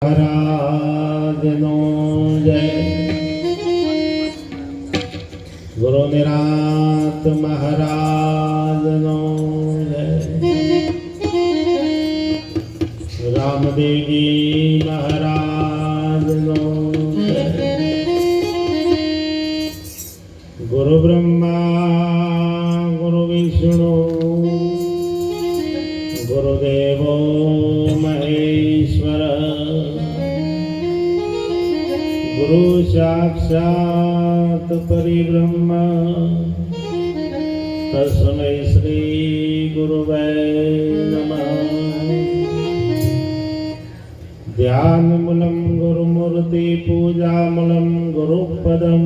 महाराजनो जय। गुरु निरात महाराजनो जय। रामदेवजी महाराजनो जय। गुरु ब्रह्मा गुरु विष्णु गुरुदेवो महेश्वर गुरु साक्षात् परिब्रह्म तस्मै श्री गुरुवे नमः। ध्यानमूलं गुरुमूर्ति पूजामूलं गुरुपदं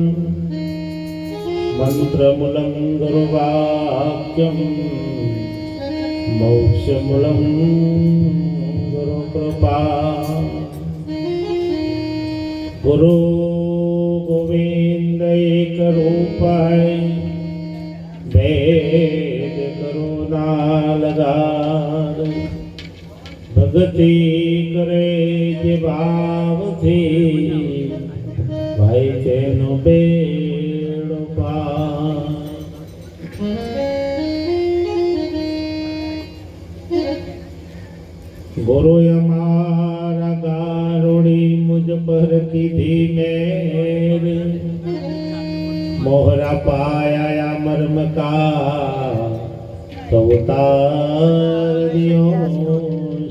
मंत्रमूलं गुरुवाक्यं मोक्षमूलं गुरुकृपा। गुरु गोविंद एक रूप है, भेद करुणा लगार। भक्ति करे जे भाव थी, भाई तेनो बेड़ो पार। गुरु हमारा गारुड़ी मुझ पर कीधी मेर। मोहरा पाया या मर्म का तो उतार दियो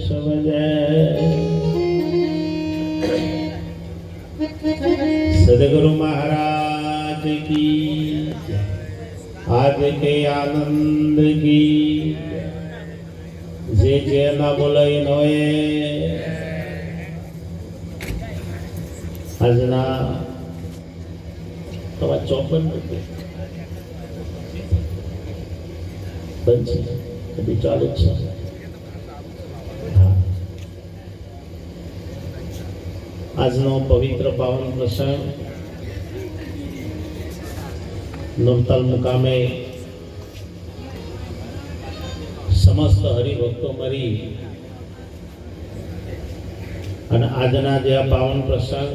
समझे। सदगुरु महाराज की आज के आनंद की जे जे ना बोलाई नोए આજના તમારા 54 બંધ છે કદી ચાલુ છે। આજનો પવિત્ર પાવન પ્રસંગ નવતલ મુકામે સમસ્ત હરિભક્તો મળી અને આજના જે આ પાવન પ્રસંગ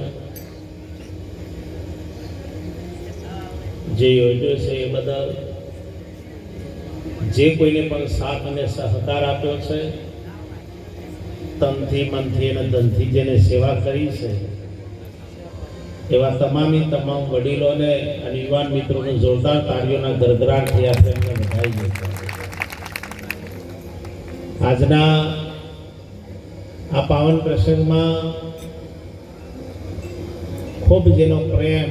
જે યોજ્યો છે એ બદલ જે કોઈને પણ સાથ અને સહકાર આપ્યો છે, તનથી મનથી અને ધનથી જેને સેવા કરી છે, એવા તમામ વડીલોને અને યુવાન મિત્રોને જોરદાર તાળીઓના ગડગડાટથી આપણે એમને વધાવી દઈએ। આજના આ પાવન પ્રસંગમાં ખૂબ જેનો પ્રેમ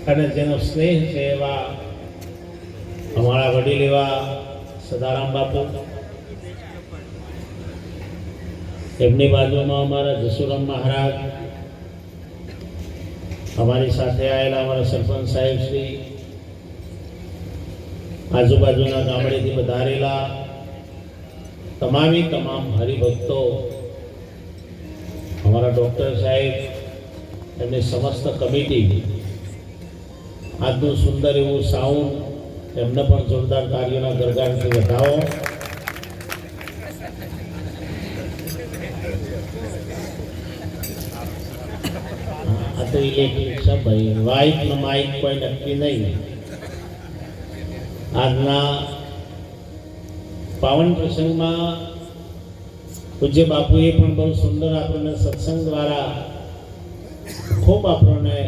અને જેનો સ્નેહ છે એવા અમારા વડીલ એવા સદારામ બાપુ, એમની બાજુમાં અમારા જસુરામ મહારાજ, અમારી સાથે આવેલા અમારા સરપંચ સાહેબ શ્રી, આજુબાજુના ગામડેથી વધારેલા તમામ હરિભક્તો, અમારા ડૉક્ટર સાહેબ, એમની સમસ્ત કમિટી, આજનું સુંદર એવું સાઉન્ડ, એમને પણ જોરદાર તાળીઓના ગડગડાટથી વધાવો। આ તો ઇલેક્ટ્રિક છે ભાઈ, વાઇક ને માઇક કોઈ નક્કી નહીં। આજના પાવન પ્રસંગમાં પૂજ્ય બાપુએ પણ બહુ સુંદર આપણને સત્સંગ દ્વારા ખૂબ આપણને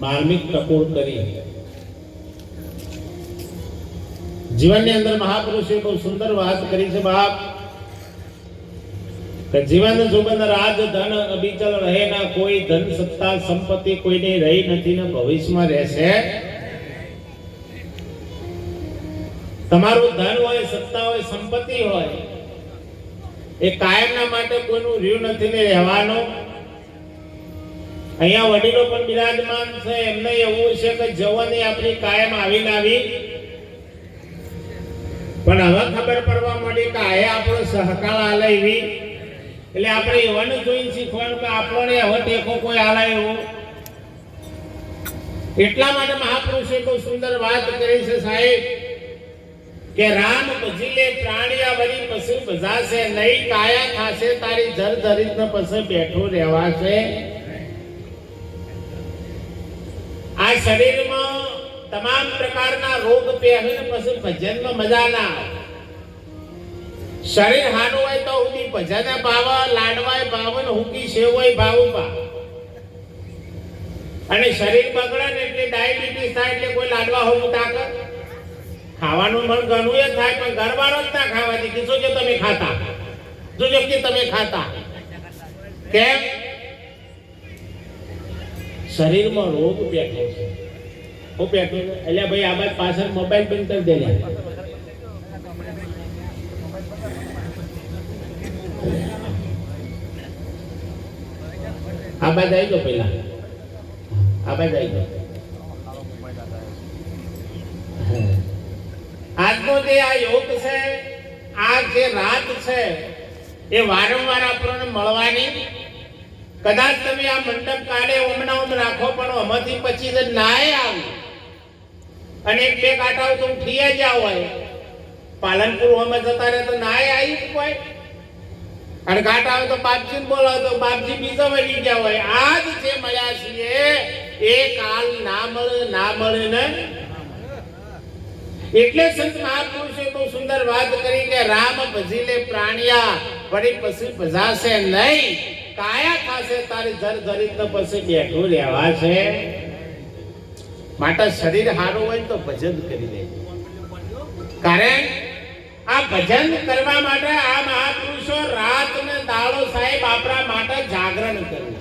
માર્મિક ટકોર કરી। જીવનની અંદર મહાપુરુષે બહુ સુંદર વાત કરી છે બાપ કે જીવન જોબન રાજ ધન અબીચલ રહે ના કોઈ, ધન સત્તા સંપત્તિ કોઈને રહી નથી ને ભવિષ્યમાં રહેશે। તમારું ધન હોય, સત્તા હોય, સંપત્તિ હોય, એ કાયમના માટે કોઈનું રહ્યું નથી ને રહેવાનું। અહીંયા વડીલો પણ બિરાજમાન છે, એમને એવું છે કે જવાની આપણી કાયમ આવી ને આવી, પણ હવે ખબર પડવા માંડી કે આ આપણો સહકાર આલે એવી, એટલે આપણે એવાને જોઈને શીખવાનું કે આપણને હવે ટેકો કોઈ આલે એવું। એટલા માટે મહાપુરુષે બહુ સુંદર વાત કરી છે સાહેબ કે રામ ભજીલે પ્રાણિયા વળી પશુ ભજાશે નહીં, કાયા થાશે તારી જર ધરીત ન પછી બેઠો રહેવાશે. આ શરીરમાં તમામ પ્રકારના રોગ પહેરીને પછી ભજનમાં મજા ના આવે. શરીર હારું હોય તો ઉદી ભજને ભાવ, લાડવાય ભાવ ને હુકી સેવોય ભાવ પા. અને શરીર બગડે ને એટલે ડાયાબિટીસ થાય એટલે કોઈ લાડવા હોવું તાકત ખાવાનું મન ઘણું એ થાય પણ ઘરવાળો જ ના ખાવાથી કીધું જો તમે ખાતા, જોજો કે તમે ખાતા કેમ? શરીરમાં રોગ બેઠો છે. હું બેઠો છે એટલે ભાઈ આ બાદ પાછળ મોબાઈલ બંધ કરી દે. આ બાદ આવી ગયો પેલા, આ બાદ આવી ગયો. આજનો જે આ યોગ છે, આ જે રાત છે એ વારંવાર આપણને મળવાની. કદાચ તમે આ મંડપ કાઢે ઓમણાઓમ રાખો પણ આમાંથી પછી જ નાય આવું અને એક બે કાંટાઓ તો ઉઠી જાવ હોય. પાલનપુર હોમે જતા રહે તો નાય આવી કોઈ અને કાંટા આવે તો બાપજી બોલાવો તો બાપજી બીજા વળી ગયા હોય. આજ જે મળ્યા છીએ એ કાલ ના મળે ને. એટલે સંત મહાપુરુષે બહુ સુંદર વાત કરી કે રામ ભજીલે પ્રાણિયા વળી પછી ભજાશે નહીં, કાયા થાશે તારી જર ધરીત ન પછી બેઠું રહેવાશે. માટે શરીર સારું હોય તો ભજન કરી દે. કારણ આ ભજન કરવા માટે આ મહાપુરુષો રાત ને દાડો સાહેબ આપણા માટે જાગરણ કર્યું.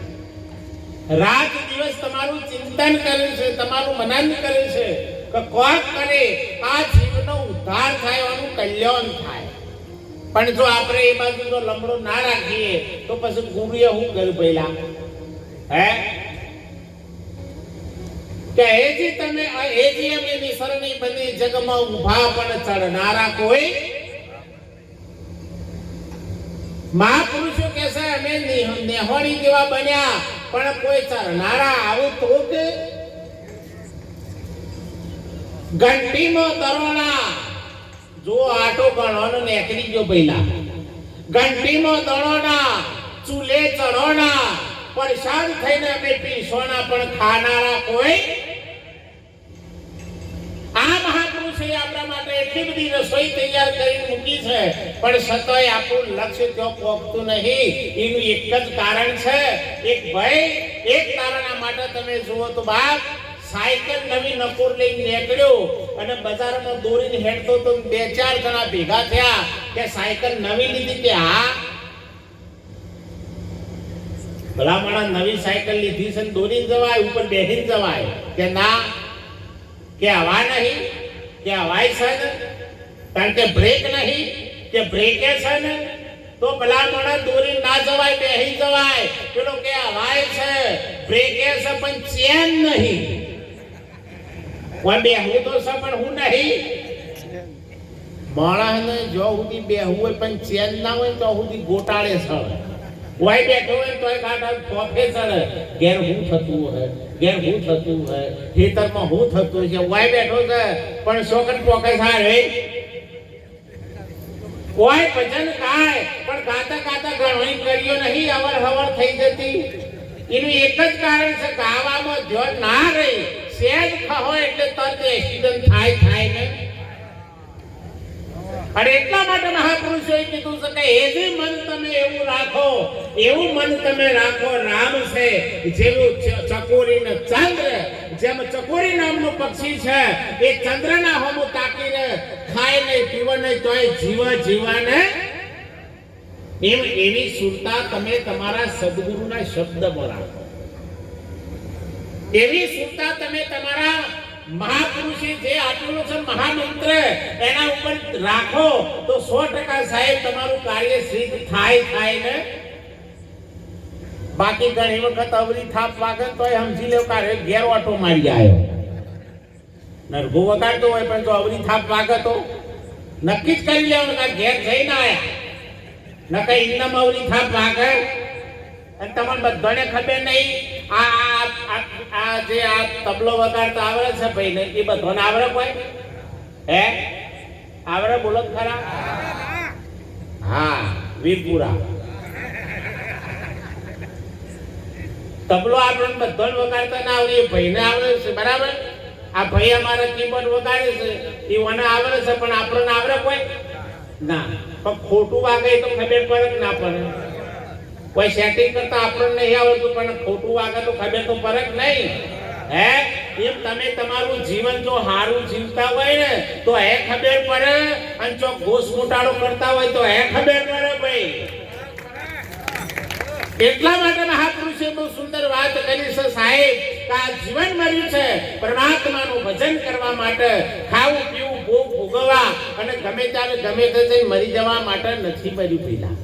રાત દિવસ તમારું ચિંતન કર્યું છે, તમારું મનન કર્યું છે કે કોક કરે આ જીવનો ઉદ્ધાર થાય, એનું કલ્યાણ થાય. પણ જો આપણે એ બાજુ જો લમડો ના રાખીએ તો પછી ગુરુએ હું કર્યું પહેલા હે કે એજી તમે એજી અમે નિસરણી બની જગમાં ઊભા પણ ચડનારા કોઈ મહાપુરુષો કે છે અમે નેહોણી જેવા બન્યા પણ કોઈ ચડનારા આવું તો કે ઘંટીમાં દરોણા જો આટો ગણવાનો નેકરી ગયો પહેલા. ઘંટીમાં દરોણા, ચૂલે ચડોણા, પરેશાન થઈને અમે પીસોના પણ ખાનારા કોઈ. આ મહાપુરુષે આપણા માટે એટલી બધી રસોઈ તૈયાર કરી મૂકી છે પણ છતાંય આપણું લક્ષ્ય ત્યાં પહોંચતું નહીં. એનું એક જ કારણ છે, એક ભય, એક તારણા માટે તમે જુઓ તો બાપ સાયકલ નવી નકોર લઈને નીકળ્યો અને બજારમાં દોરીને હેડતો તો બે ચાર જણા ભેગા થયા કે સાયકલ નવી લીધી કે હા ભલા માણસ નવી સાયકલ લીધી છે દોરીને જવાય ઉપર બેસીને જવાય કે ના કે હવા નહીં કે હવાય છે ને કારણ કે બ્રેક નહીં કે બ્રેકે છે ને તો ભલા માણસ દોરીને ના જવાય બેસી જવાય. પેલો કે હવાય છે બ્રેકે છે પણ ચેન નહીં. કોઈ બેહવું તો છે પણ હું નહીં. માણસને જો સુધી બેહવું હોય પણ ચેન ના હોય તો સુધી ગોટાળે સળે. કોઈ બેઠો હોય તોય કાંટા ખોફે સળે. ઘેર હું થતું હોય, ઘેર હું થતું હોય, ખેતરમાં હું થતું છે. કોઈ બેઠો છે પણ શોકન પોકે સારે કોઈ ભજન ગાય પણ ગાતા ગાતા ઘણી કરીઓ નહીં અવર હવર થઈ જતી. એનું એક જ કારણ છે ગાવામાં ધ્યાન ના રહી. સેજ ખહો એટલે તરત એક્સિડન્ટ થાય ને. અને એટલા માટે મહાપુરુષોએ કીધું છે કે એ જે મન તમે એવું રાખો, એવું મન તમે રાખો રામ છે. જેવું ચકોરી ને ચંદ્ર, જેમ ચકોરી નામનું પક્ષી છે એ ચંદ્રના હોમું તાકીને ખાય નહીં પીવે નહીં તોય જીવાને એમ એવી સુરતા તમે તમારા સદગુરુના શબ્દમાં રાખો. એવી સુરતા તમે તમારા મહાપુરુષે જે આપેલો છે મહામંત્ર એના ઉપર રાખો તો 100% સાહેબ તમારું કાર્ય સિદ્ધ થાય ને. બાકી ઘણી વખત અવરી થાપ વાગે તોય સમજી લેવ કે ઘેર ઓટો મારી આવ્યો. નરગો વગાડતો હોય પણ જો અવરી થાપ વાગે તો નક્કી જ કરી લેવાનું કે ઘેર જઈને આયા. નકર ઇન્નામ અવરી થાપ વાગે અને તમને બધાને ખબર નહીં. આ જે આ તબલો વગાડતા આવડે છે ભાઈ ને એ બધાને આવડે કોઈ હે આવડે બોલો ખરા? હા, વીરપુરા. તબલો આપણને બધાને વગાડતા ના આવડે, એ ભાઈને આવડે છે, બરાબર? આ ભાઈ અમારા કીબોર્ડ વગાડે છે, એ મને આવડે છે, પણ આપણને આવડે કોઈ ના. પણ ખોટું વાગે તો ખબર પડે કે ના પડે? કોઈ સેટિંગ કરતા આપણને નહીં આવડતું, પણ ખોટું વાગે તો ખબર તો પડે કે નહીં? હે, એમ તમે તમારું જીવન જો સારું જીવતા હોય ને તો હે ખબર પડે, અને જો ઘોષ મોટાળો કરતા હોય તો હે ખબર પડે ભાઈ. એટલા માટે મહાપુરુષે બહુ સુંદર વાત કરી છે સાહેબ, કે આ જીવન મળ્યું છે પરમાત્માનું ભજન કરવા માટે, ખાવું પીવું ભોગ ભોગવવા અને ગમે ત્યારે ગમે તે મરી જવા માટે નથી મળ્યું. પેલા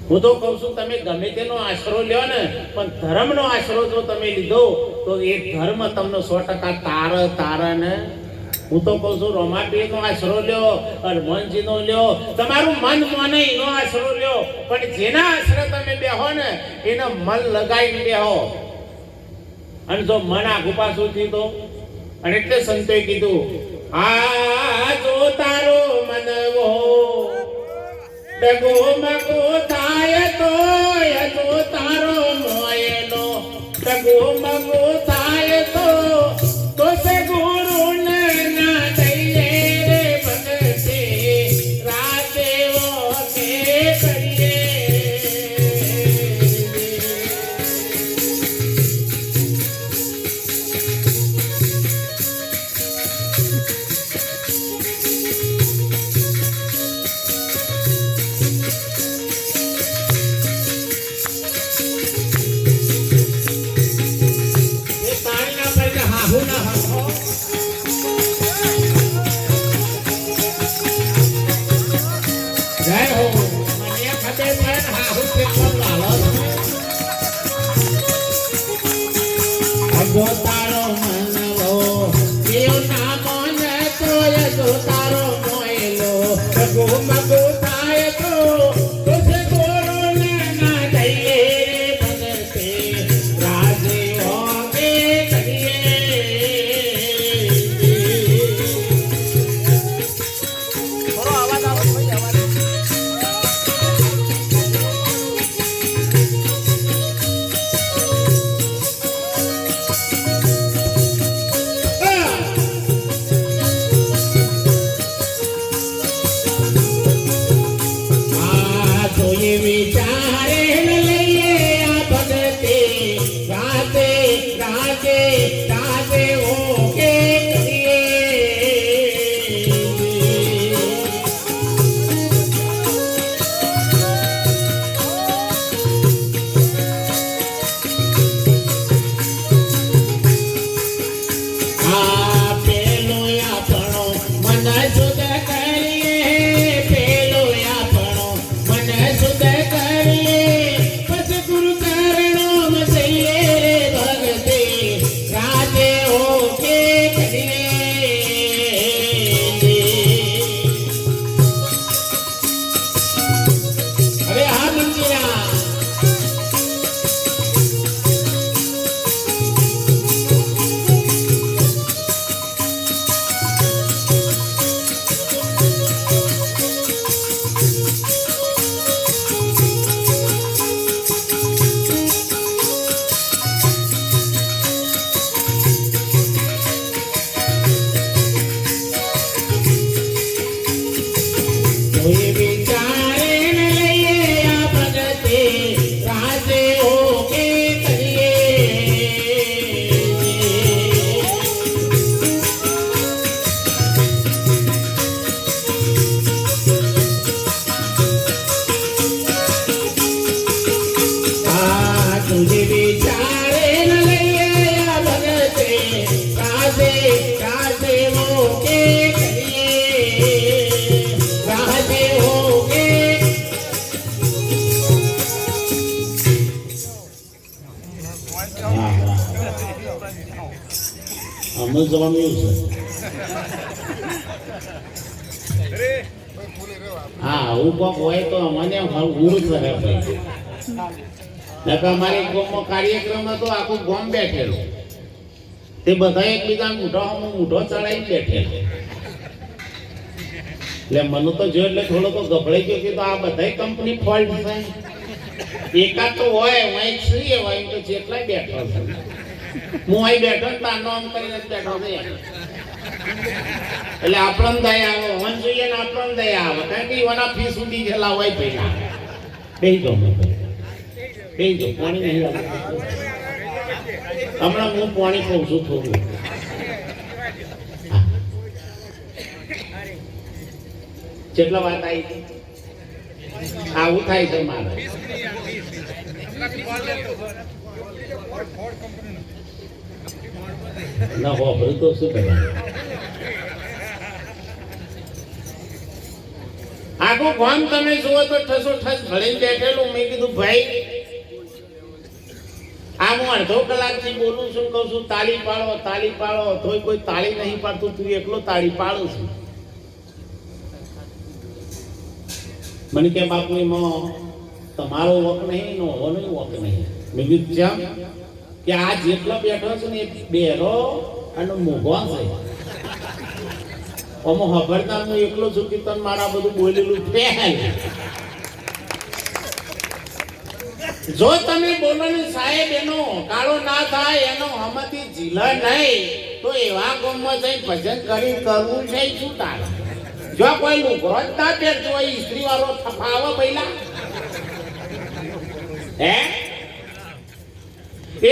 હું તો કહું છું, તમે ગમે તેનો આશરો લ્યો ને, પણ ધર્મનો આશરો જો તમે લીધો તો એ ધર્મ તમને 100% તારે ને. હું તો કહું છું, રોમાપીરનો આશરો લ્યો, હનુમાનજીનો લ્યો, તમારું મન મોને એનો આશરો લ્યો, પણ જેના આશરે તમે બેહો ને એને મન લગાવીને બેહો. અને જો મન આઘું પાછું થયું તો, અને એટલે સંતોએ કીધું, આ જો તારો મનવો ડગો મગો થાય તો, જો તારો મોયનો ડગો મગો થાય તો સે ગુરુ ના દઈએ રે ભગતે રાદેવો કે કરીએ. જો તારો મનવો દેવ ના મન તોય, જો તારો મોયલો ગો મગો થાય તો સે ગુરુ ના દઈએ ભગતે રાજે હોગે કરીએ. થોડો અવાજ આવો, ભાઈ અવાજ. વિચારે લઈએ આ ભગતે રાતે રાતે રાતે ઓકે કરીએ. આ પેલો આપણો મન શુદ્ધ કરીએ, પેલો આપણો મન શુદ્ધ કરીએ, પછી ગુરુ ચરણો માં જઈએ રે ભગતે રાતે ઓકે કરીએ. હવે આ મંદિરા કોઈ વિચારે લઈએ આ ભગતે રાતે ઓકે કરીએ. આ તુજે વિચારે લઈએ આ ભગતે રાતે રાતે ઓકે કરીએ. રાતે ઓકે. અમે જવાનું છે. હા, આવું કોક હોય તો અમને ગુરુ કરે ભાઈ. અમારી ગામમાં કાર્યક્રમ હતો, આખું ગામ બેઠેલું, તે બધા એકબીજા મૂઢો ચડાવીને બેઠેલા. એટલે મને તો જો એટલે થોડો તો ગભરાઈ ગયો કે તો આ બધાય કંપની ફોલ્ટ છે. એકાદ તો હોય હું અહીં છું હોય તો જેટલાય બેઠો છે હું અહીં બેઠો ને તારનો આમ કરીને બેઠો છે. એટલે આપણને દયા આવે વન જોઈએ ને આપણને દયા આવે કારણ કે એના ફી સુધી ગયેલા હોય પહેલા બેસી જાઓ બેસી જાઓ પાણી નહીં આવે હમણાં હું પાણી કહું છું થોડું. કેટલા વાત આવી આવું થાય છે મારે ના હોભરું તો શું કરવાનું આખું ગામ તમે જુઓ તો ઠસો ઠસ ભળીને બેઠેલું. મેં કીધું ભાઈ આ હું અડધો કલાકથી બોલું છું કહું છું તાળી પાડો તોય કોઈ તાળી નહીં પાડતું તું એકલો તાળી પાડું છું. મને કે બાપુ એમાં તમારો વક નહીં નો હોવાનો વક નહીં. મેં કીધું જેમ કે આ જેટલો બેઠો છે ને એ બેરો અને મોઘો છે. આમાં ખબરદાર હું એકલો છું કે તને મારા બધું બોલેલું ફેલ. જો તમે બોલો ને સાહેબ એનો કાળો ના થાય એનો હમતી ઝીલા નહીં તો એવા ગામમાં જઈ ભજન કરી કરવું છે શું તારે? જો કોઈ લુગરો જ ના પહેરતો હોય ઇસ્ત્રી વાળો થફાવે પહેલા હે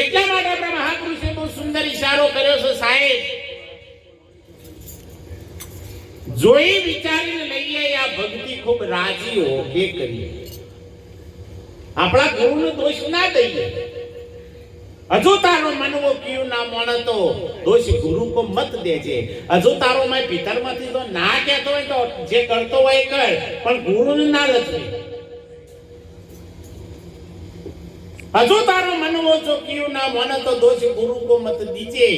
એટલા માટે આપણા મહાપુરુષે બહુ સુંદર ઈશારો કર્યો છે સાહેબ. જોઈ વિચારીને લઈએ આ ભક્તિ ખૂબ રાજી હો કે કરીએ. આપણા ગુરુનો દોષ ના દઈએ. હજુ તારો મનવો ક્યું ના માણતો દોષ ગુરુ કો મત દેજે. હજુ તારો મેં ભીતરમાંથી તો ના કહેતો હોય તો જે કરતો હોય કર પણ ગુરુને ના લખી. હજુ તારો મનવો જો ક્યું ના માણતો દોષ ગુરુ કો મત દીજે.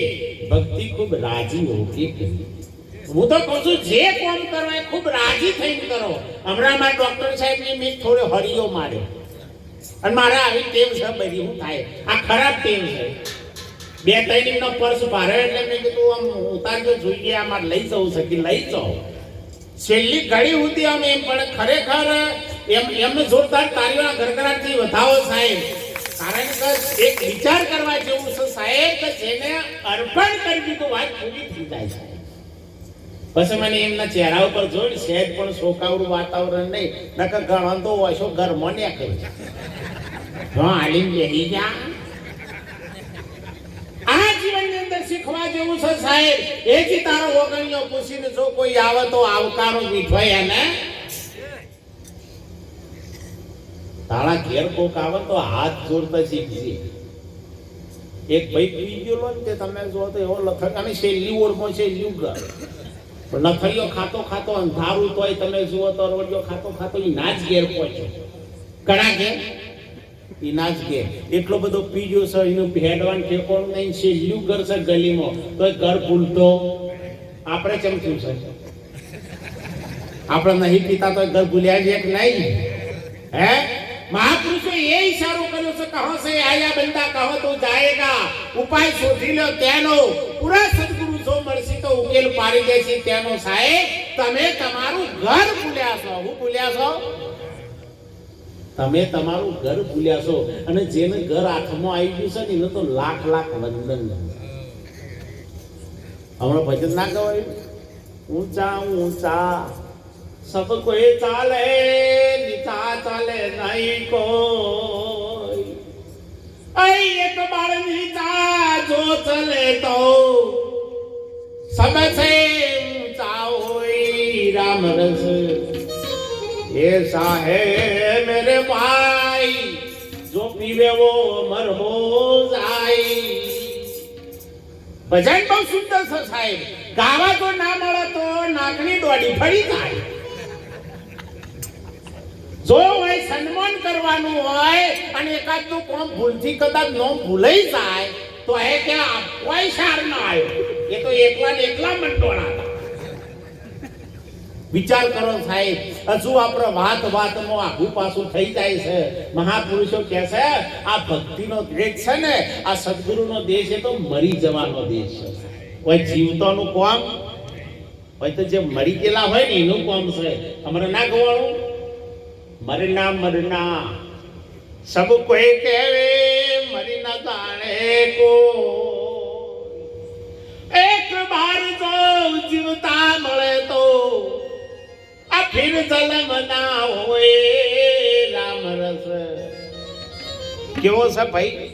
ભક્તિ ખૂબ રાજી હો કે કરીએ. હું તો કહું છું જે કામ કરો એ ખૂબ રાજી થઈને કરો. હમણાં મારા ડોક્ટર સાહેબની મેં થોડો હરિયો માર્યો અને મારે આવી ટેવ છે બધી શું થાય આ ખરાબ ટેવ છે. 2-3 નો પર્સ ભારે એટલે મેં કીધું આમ ઉતારજો જોઈએ આ મારે લઈ જવું છે કે લઈ જાઓ. છેલ્લી ઘડી સુધી આમ એમ પણ ખરેખર એમને જોરદાર તાળીઓના ગરગડાટથી વધાવો સાહેબ. કારણ કે એક વિચાર કરવા જેવું છે સાહેબ કે જેને અર્પણ કરી દીધું વાત પૂરી થઈ જાય છે. પછી મને એમના ચહેરા ઉપર જોઈને સહેજ પણ શોકાવડું વાતાવરણ નહીં નકર ઘણો તો ઓછો ઘરમાં ને કરી હાલીને બેસી જા. આ જીવનની અંદર શીખવા જેવું છે સાહેબ. એ જ તારો ઓગણીઓ પૂછીને જો કોઈ આવે તો આવકારો મીઠવાય એને. તારા ઘેર કોક આવે તો હાથ જોડતા શીખજે. એક ભાઈ પી ગયો ને તે તમે જો તો એવો લખક અને છેલ્લી ઓળમાં છેલ્લી ઘર લથડીઓ ખાતો અંધારું તોય તમે જુઓ તો રોડિયો ખાતો એ નાચ ઘેર પહોંચ્યો. ઘણા ઘેર એ નાચ ઘેર એટલો બધો પીજો છે એનું ભેડવાન ઠેકોણ નહીં છેલ્લું ઘર છે ગલીમાં તો ઘર ભૂલતો આપણે ચમચ્યું છે. આપણે નહીં પીતા તો ઘર ભૂલ્યા છે કે નહીં હે? महापुरुषो ये इशारो કર્યો છે કહો છે આયા બંદા કહો તો જાયેગા. ઉપાય શોધી લો તેનો પૂરા સદગુરુ જો મળશે તો ઉકેલ પાડી દેશે તેનો. સાહેબ તમે તમારું ઘર ભૂલ્યા છો. હું ભૂલ્યા છો? તમે તમારું ઘર ભૂલ્યા છો. અને જેને ઘર હાથમાં આવી ગયું છે ને એને તો લાખ લાખ વંદન. હમણાં ભજન ના ગવાય ઊંચા ઊંચા सब कोई चाले नीचा चाले नहीं कोई. एक बार नीचा जो चले तो सबसे ऊंचा होई राम रस. ऐसा है मेरे भाई जो पीवे वो अमर हो जाए. ભજન બહુ સુંદર છે સાહેબ. ગાવા તો ના મળે તો નાકની દોડી ફરી જાય. જો હોય સન્માન કરવાનું હોય અને એકાદનું કોમ ભૂલથી કદાચ ન ભૂલાઈ જાય તો એ કે કોઈ સાર ન આવ્યો. એ તો એકલા મંડોળા હતા. વિચાર કરો સાહેબ. હજુ આપણે વાતમાં આઘું પાછું થઈ જાય છે. મહાપુરુષો કહે છે આ ભક્તિનો દેશ છે ને આ સદગુરુનો દેશ એ તો મરી જવાનો દેશ છે. કોઈ જીવતોનું કોમ ભાઈ તો જે મરી ગયેલા હોય ને એનું કામ છે, અમારે ના ગવાળું. મરના મરના સબ કોઈ કહેવે મરી ના જાણે કો, એક બાર જો જીવતા મળે તો આ ફિર જન્મ ના હોય. રામ રસ કેવો છે ભાઈ?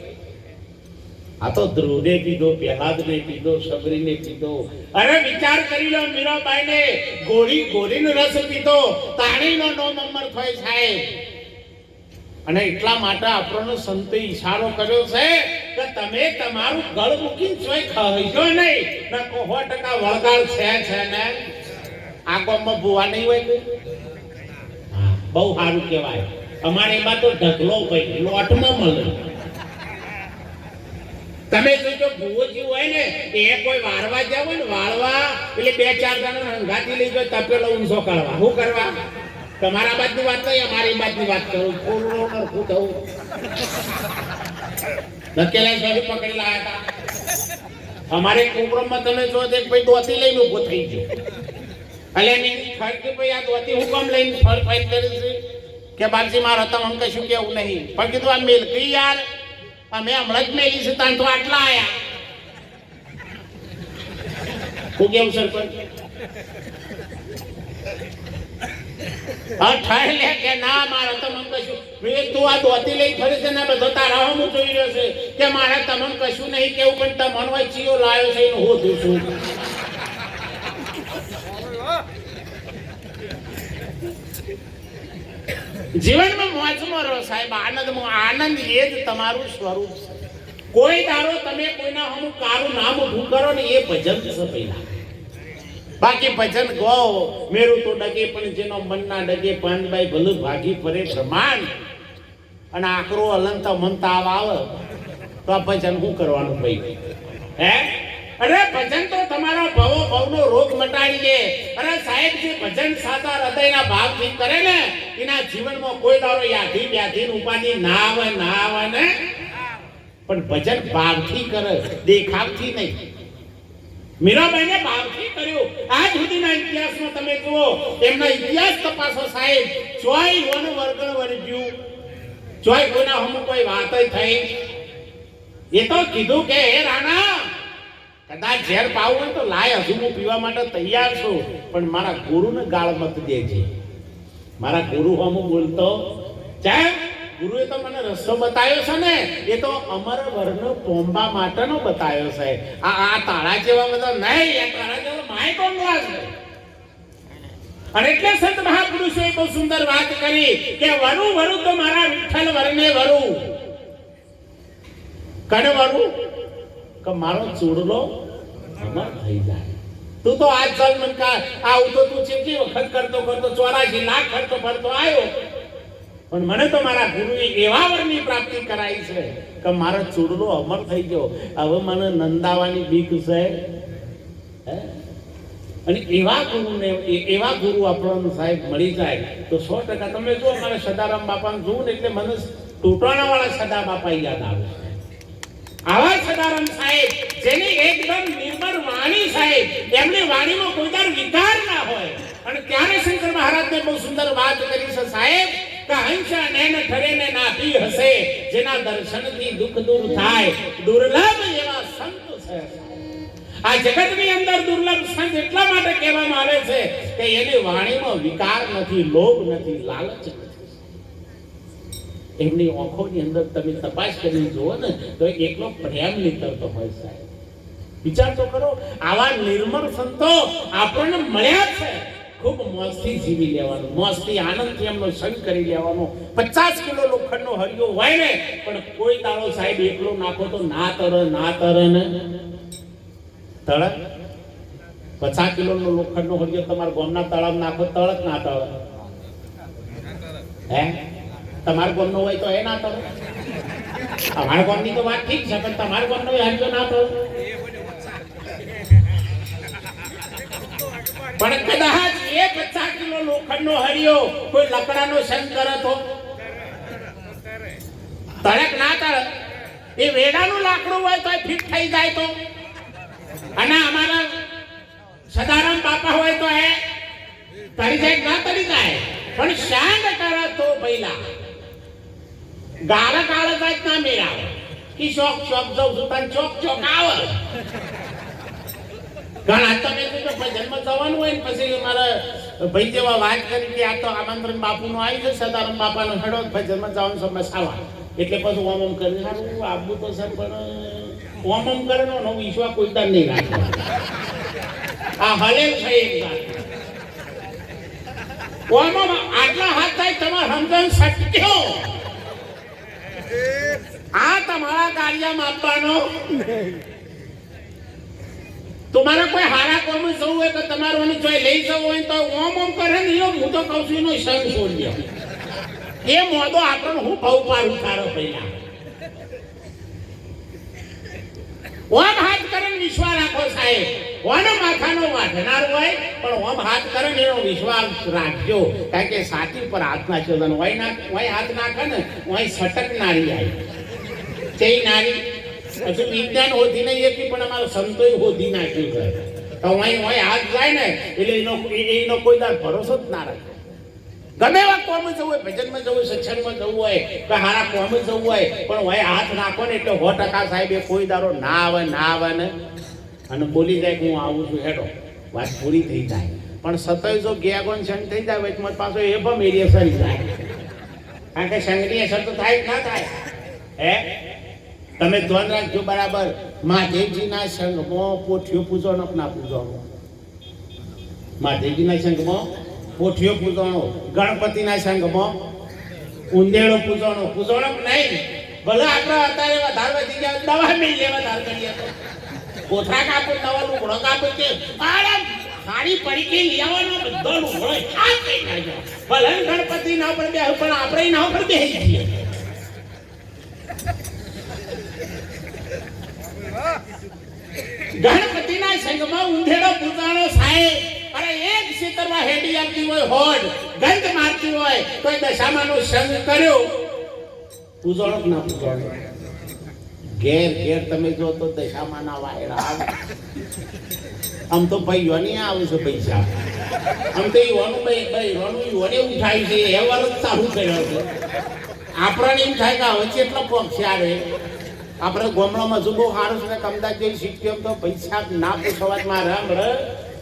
આ તો ધ્રુવને પીધો, પ્રહલાદને પીધો, સબરીને પીધો. અરે વિચાર કરી લો, મીરાબાઈ ને ગોળીનો રસ પીધો, તાણીનો નોમ અમર થાય સાહેબ. અને એટલા માટે આપણને સંતે ઈશારો કર્યો છે કે તમે તમારું ગળ મૂકીને ચોય ખાઈજો નહીં, ના 100% વળગાડ છે ને. આ ગામમાં ભૂવા નહીં હોય કે બહુ સારું કહેવાય. અમારે એમાં તો ઢગલો ભાઈ લોટમાં મળે. તમે જો ભૂવોજી હોય ને એ કોઈ વાળવા જાવ ને, વાળવા એટલે 2-4 જણા હંગાથી લઈ જાય તપેલો ઊંચો કરવા. શું કરવા? તમારા બાજની વાત નહીં, અમારી બાજની વાત કરું. શું થવું નકેલા સુધી પકડી લાયા હતા અમારે પ્રોગ્રામમાં. તમે જો એક ભાઈ દોતી લઈને ઉભો થઈ ગયો. એટલે એની ફરતી ભાઈ આ દોતી હું કામ લઈને ફાઇટ કરી છે કે બાપજી મારો તમને કશું કેવું નહીં. પણ કીધું આ મેલકી યાર, અમે હમણાં જ મેલી છે તાન તો આટલા આયા. શું કેવું સરપંચ? ઠાઈ લે કે ના મારે તમને કશું. તું આ દોતી લઈ ફરે છે ને બધો તારા હું જોઈ રહ્યો છે કે મારે તમને કશું નહીં કેવું, પણ તમને હોય ચીયો લાવ્યો છે એનું હું છું. જીવનમાં મોજમાં રહો સાહેબ, આનંદમાં. આનંદ એ જ તમારું સ્વરૂપ છે. કોઈ દારો તમે કોઈના હમું કારું નામ ઊભું કરો ને એ ભજન છે પહેલા. બાકી ભજન ગો મેરું તો ડગે પણ જેનો મન ના ડગે, પાંડભાઈ ભલું ભાગી ફરે બ્રહ્માંડ. અને આકરો અલંતા મનતા આવે તો આ ભજન શું કરવાનું ભાઈ? હે અરે ભજન તો તમારો ભવનો રોગ મટાડી દે. અરે સાહેબ જે ભજન સાચા હૃદયના ભાવથી કરે ને એના જીવનમાં કોઈ દારો યાદી વ્યાધી ઉપાધિ ના આવે ને. પણ ભજન ભાવથી કરે, દેખાવથી નહીં. મીરાબાઈને ભાવથી કર્યું. આજ સુધીના ઇતિહાસમાં તમે જુઓ, એમના ઇતિહાસ તપાસો સાહેબ. ચોય વન વર્ગણ વર્ગ્યું, ચોય કોઈના હમ કોઈ વાત થઈ. એ તો કીધું કે હે રાણા, કદાચ ઝેર પાવું હોય તો લાય, હજુ હું પીવા માટે તૈયાર છું, પણ મારા ગુરુને ગાળ મત દેજે. મારા ગુરુ હમ બોલતો ચાલ. ગુરુએ તો મને રસ્તો બતાવ્યો છે ને, એ તો અમર વર્ણ પોંબા માટેનો બતાવ્યો છે. આ તાળા જેવા બધા નહીં, આ તાળા જેવા માય કોંગલા છે. અને એટલે સંત મહાપુરુષોએ બહુ સુંદર વાત કરી કે વરુ વરુ તો મારા વિઠ્ઠલ વરને વરુ. કણ વરુ કે મારો ચૂડલો અમર થઈ જાય. તું તો આજ ચાલ મન કા આવું તો તું કેટલી વખત કરતો 84 લાખ ખર્ચો ફરતો આવ્યો, પણ મને તો મારા ગુરુએ એવા વરની પ્રાપ્તિ કરાઈ છે કે મારો ચૂડલો અમર થઈ ગયો. હવે મને નંદાવાની બીક છે. અને એવા ગુરુ આપણને સાહેબ મળી જાય તો 100%. તમે જો મારે સદારામ બાપાને જોઉં ને એટલે મને ટોટાણા વાળા સદા બાપા યાદ આવે. આવા સદારામ સાહેબ જેની એકદમ નિર્મળ વાણી સાહેબ, એમની વાણીમાં કોઈ દર વિકાર ના હોય. અને ત્યારે શંકર મહારાજને બહુ સુંદર વાત કરી છે સાહેબ કે હંસા નેન ઠરે ને નાભી હસે, જેના દર્શનથી દુઃખ દૂર થાય. દુર્લભ એવા સંત છે. આ જગતની અંદર દુર્લભ સંત એટલા માટે કહેવામાં આવે છે કે એની વાણીમાં વિકાર નથી, લોભ નથી, લાલચ નથી. એમની આંખોની અંદર તમે તપાસ કરી જુઓ ને તો એકલો પ્રેમ નીતરતો હોય સાહેબ. વિચાર તો કરો, આવા નિર્મળ સંતો આપણને મળ્યા છે. ખૂબ મોજથી જીવી લેવાનું, મોજથી આનંદથી એમનો સંગ કરી લેવાનો. 50 કિલો લોખંડનો હરિયો હોય ને, પણ કોઈ દાડો સાહેબ એકલો નાખો તો ના તરે ને તળે. 50 કિલોનો લોખંડનો હરિયો તમારા ગામના તળાવ નાખો, તળત ના તળે? હે તમારા ગામનો હોય તો એ ના તળે? અમારા ગામની તો વાત ઠીક છે, પણ તમારા ગામનો હરિયો ના તળે? પણ કદાચ એ 50 કિલો લોખંડનો હરિયો કોઈ લકડાનો સંગ કરે તો તળક ના તળે? એ વેડાનું લાકડું હોય તો ફિટ થઈ જાય તો. અને અમારા સદારામ બાપા હોય તો હે તારી જાય ના તરી જાય પણ શાંત કરા તો પહેલા ગાળા ગાળા જાય ના મેળાવ કે શોક શોક જઉં છું તને ચોક ચોક આવ ઘણા તમે તો ભજનમાં જવાનું હોય ને પછી મારા ભાઈ જેવા વાત કરી કે આ તો આમંત્રણ બાપુનું આવી છે સદારામ બાપાનો હેડો ભજનમાં જવાનું સમય સાવા એટલે પછી ઓમ ઓમ કરીને સારું આપવું તો સર પણ ઓમ ઓમ કરે નો વિશ્વાસ કોઈ તાર નહીં રાખે આ હલેલ છે એકદમ ઓમ ઓમ આટલા હાથ થાય તમારે સમજણ સટક્યો આ તમારા કાર્યમાં આપવાનો તમારે કોઈ હારા કોમ જવું હોય તો તમારું ચોય લઈ જવું હોય તો ઓમ ઓમ કરે ને હું તો કહું છું એનો સંગ છોડી દો એ મોદો આપણને હું ભાવ પાડું તારો પહેલા ઓમ હાથ કરે વિશ્વાસ રાખો સાહેબ ઓનો માથાનો વાઢનાર હોય પણ ઓમ હાથ કરે ને એનો વિશ્વાસ રાખજો કારણ કે સાથી પર હાથ નાખ્યો હોય હાથ નાખે ને હોય સટકનારી આવી તે નારી હજુ વિજ્ઞાન હોતી નહીં એકી પણ અમારો સંતોય હોતી નાખ્યું છે તો હોય હાથ જાય ને એટલે એનો કોઈ દાર ભરોસો જ ના રાખે ગમે એવા કોમ જવું હોય ભજનમાં જવું હોય સત્સંગમાં જવું હોય કે હારા કોમ જવું હોય પણ હોય હાથ નાખો ને એટલે 100% સાહેબ એ કોઈ દારો ના આવે ને અને બોલી જાય કે હું આવું છું હેડો વાત પૂરી થઈ જાય પણ સતય જો ગેગોન સંગ થઈ જાય વચમાં પાછો એ પણ મેરી સરી જાય કારણ કે સંગની અસર તો થાય ના થાય હે તમે ધ્યાન રાખજો બરાબર મહાદેવજીના સંઘમાં પોઠિયો પૂજવાનો ના પૂજવાનો મહાદેવજીના સંઘમાં પોઠિયો પૂજવાનો ગણપતિના સંઘમાં ઉંદેડો પૂજવાનો નહીં ભલે આપણે અત્યારે વધારે વધી ગયા દવા મિલ લે વધારે કરીએ તો કોથળા કાપો દવા લુગડો કાપો કે સારી પડીકી લઈ આવવાનો બધો લુગડો આ કઈ નાખજો ભલે ગણપતિ ના પર બે પણ આપણે ના પર બેસી જઈએ ગણપતિના સંઘમાં ઉંધેડો પૂજાણો સાહેબ અરે એક ક્ષેત્રમાં હેડી આપતી હોય હોડ ગંધ મારતી હોય તો દશામાનો સંગ કર્યો પૂજાણો ના પૂજાણો ઘેર તમે જો તો દશામાના વાયડા આવે આમ તો ભાઈઓ નહીં આવે છે પૈસા આમ તો યુવાનું યુવાને ઉઠાવી છે એ વાર જ ચાલુ કર્યો છે આપણને એમ થાય કે હવે કેટલો પક્ષ આવે આપણે ગોમડામાં જો બહુ સારું છે કમદાર જેવી શીખ્યો તો પૈસા ના પૂછવામાં રામ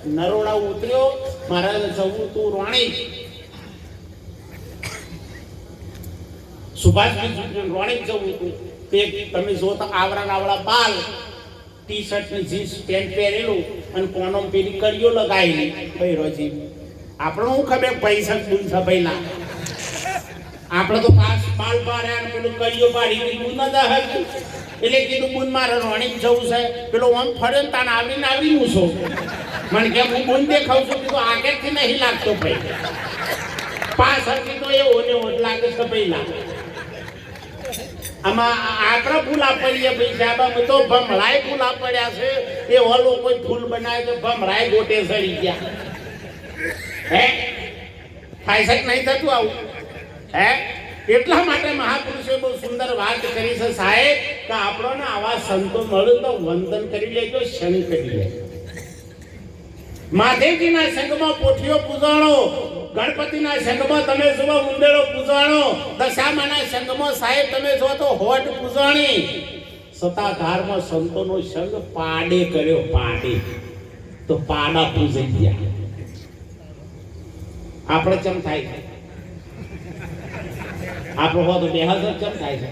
નરોડા ઉતર્યો મારા જવું તું રોણી સુભાષ રોણી જવું તું તે તમે જો તો આવડા બાલ ટી શર્ટ ને જીન્સ પેન્ટ પહેરેલું અને કોનો પેલી કડીઓ લગાવેલી ભૈરોજી આપણે હું ખબર પૈસા બુલસા પહેલા આપણે તો પાસ બાલ પાડ્યા અને પેલું કડીઓ પાડી બુન ના હતું એટલે કીધું બુન મારે રોણી જવું છે પેલો આમ ફરે ને તાને આવડી મૂછો મને કે હું બુન દેખાવ છું કીધું આગળથી નહીં લાગતો ભાઈ પાછળથી તો એવો ને ઓટ લાગે છે પહેલા આમાં આપણે ફૂલા પડીએ ભાઈ સાહેબ તો ભમરાય ફૂલા પડ્યા છે એ ઓલો કોઈ ફૂલ બનાવે તો ભમરાય ગોટે સડી ગયા હે થાય છે નહીં થતું આવું હે એટલા માટે મહાપુરુષોએ બહુ સુંદર વાત કરી છે સાહેબ કે આપણને આવા સંતો મળે તો વંદન કરી લેજો શણી કરી લેજો મહાદેવજીના સંઘમાં પોઠીઓ પૂજાણો ગણપતિના સંઘમાં તમે જુઓ ઉંદેડો પૂજાણો દશામાના સંઘમાં સાહેબ તમે જો તો હોટ પૂજાણી સતાધારમાં સંતોનો સંઘ પાડે કર્યો પાડે તો પાડા પૂજાઈ ગયા આપણે ચમ થાય છે આપણો હો તો બેહાજર ચમ થાય છે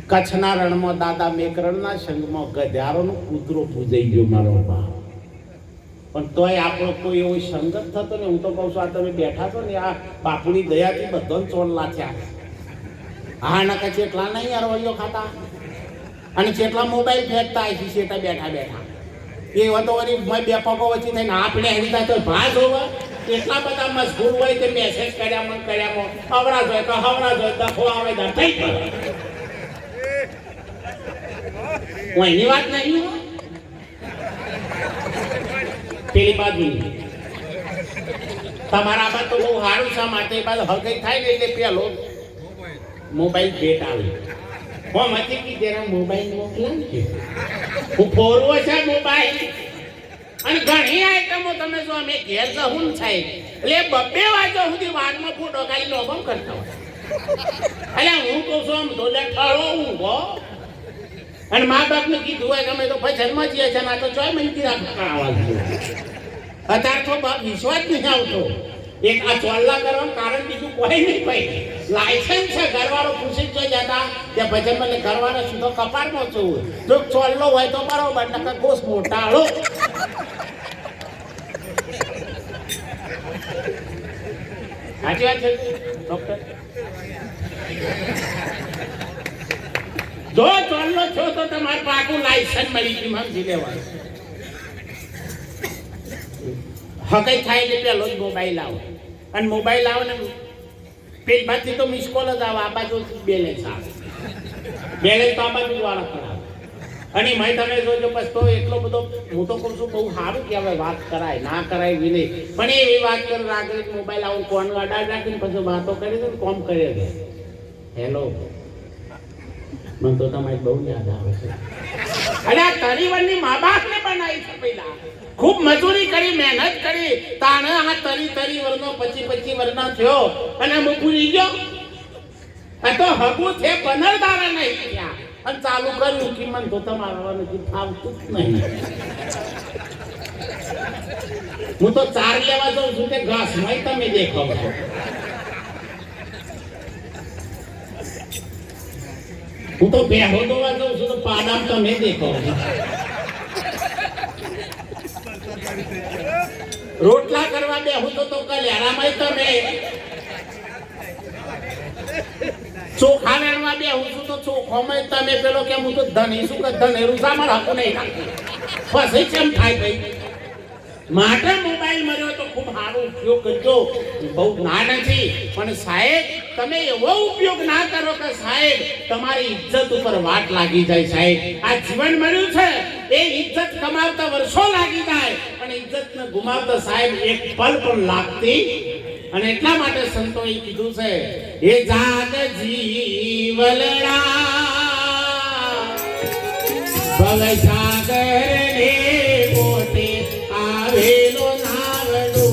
કચ્છના રણમાં દાદા મેકરણના સંઘમાં ગધ્યારોનું કૂતરો પૂજાઈ ગયો મારો બાપ પણ તોય આપણો કોઈ એવો સંગત થતો ને હું તો કહું છું આ તમે બેઠા છો ને આ બાપુની દયાથી બધાને ચોરલા થયા હા ના કે ચેટલા નહીં અરવૈયો ખાતા અને ચેટલા મોબાઈલ ફેંકતા આવી છે બેઠા એ તો વળી બે પગો વચ્ચે થઈને આપણે હેરી થાય તો ભાત હોવા એટલા બધા મજબૂર હોય કે મેસેજ કર્યામાં હવરા જોઈએ તો હવરા જોઈએ દફો આવે તો થઈ ગયો કોઈની વાત નહીં પેલી બાજુ તમારા બાદ તો બહુ સારું છે માટે બાદ હગઈ થાય ને એટલે પેલો મોબાઈલ ભેટ આવે મતી કી તેરા મોબાઈલ મોકલા ને હું ફોરવો છે મોબાઈલ અને ઘણી આઈટમો તમે જો અમે ઘેર જહું થાય એટલે બબ્બે વાજો સુધી વારમાં ફોટો ખાલી લોબમ કરતા હોય એટલે હું કહું છું આમ ધોલે ઠાળો હું ગો અને મા બાપને કીધું હોય કે અમે તો ભજનમાં જઈએ છે આ તો 4 મહિનાથી રાખવા અત્યારે તો બાપ વિશ્વાસ નહીં આવતો એક આ ચોલ્લા કરવાનું કારણ બીજું કોઈ નહીં ભાઈ લાયસન્સ છે ઘરવાળો પૂછી જ જતા ત્યાં ભજન મને ઘરવાળો સીધો કપારમાં છું જો ચોલ્લો હોય તો બરોબર નકર ગોસ મોટાળો સાચી વાત છે ડોક્ટર જો ચોલ્લો છો તો તમારે પાકું લાયસન્સ મળી ગયું સમજી લેવાનું હકઈ થાય એટલે પેલો જ મોબાઈલ આવે અને મોબાઈલ આવે ને પેટમાંથી તો મિસ કોલ જ આવે આ બાજુ બેલેન્સ આવે બેલેન્સ તો આ બાજુ વાળા કરાવે અને મેં તમે જોજો પછી તો એટલો બધો હું તો કહું છું બહુ સારું કે હવે વાત કરાય ના કરાય વિનય પણ એવી વાત કરે રાત્રે મોબાઈલ આવું કોણ અડાડ રાખીને પછી વાતો કરી દે કોમ કરે છે હેલો મને તો તમારી બહુ યાદ આવે છે અને આ તરીવરની મા બાપને બનાવી છે પહેલા ખૂબ મજૂરી કરી મહેનત કરી તાણે આ તરી વર્ષનો 25 વર્ષનો થયો અને મૂકુરી ગયો આ તો હગું છે બનરદારા નહીં થયા અને ચાલુ કર્યું કે મન તો તમારા નથી ફાવતું જ નહીં હું તો 4 લેવા જાઉં છું તે ઘાસમાં તમે દેખો છો હું તો બેહો દોવા જાઉં છું તો પાડામ તમે દેખો રોટલા કરવા બેહું તો કલ્યાણામાં તમે ચોખા વેણવા બેહું છું તો ચોખામાં તમે પેલો કે હું તો ધની શું કે ધનેરું સામાન આપું નહીં નાખું પછી કેમ થાય ભાઈ માટે મોબાઈલ મળ્યો તો ખૂબ સારો ઉપયોગ કરજો બહુ ના નથી પણ સાહેબ તમે એવો ઉપયોગ ના કરો કે સાહેબ તમારી ઇજ્જત ઉપર વાટ લાગી જાય સાહેબ આ જીવન મળ્યું છે એ ઇજ્જત કમાવતા વર્ષો લાગી જાય પણ ઇજ્જતને ગુમાવતા સાહેબ એક પલ પણ લાગતી અને એટલા માટે સંતોએ કીધું છે એ જાગ જીવલડા ભવ સાગર ને મોટે આવેલો નાવડો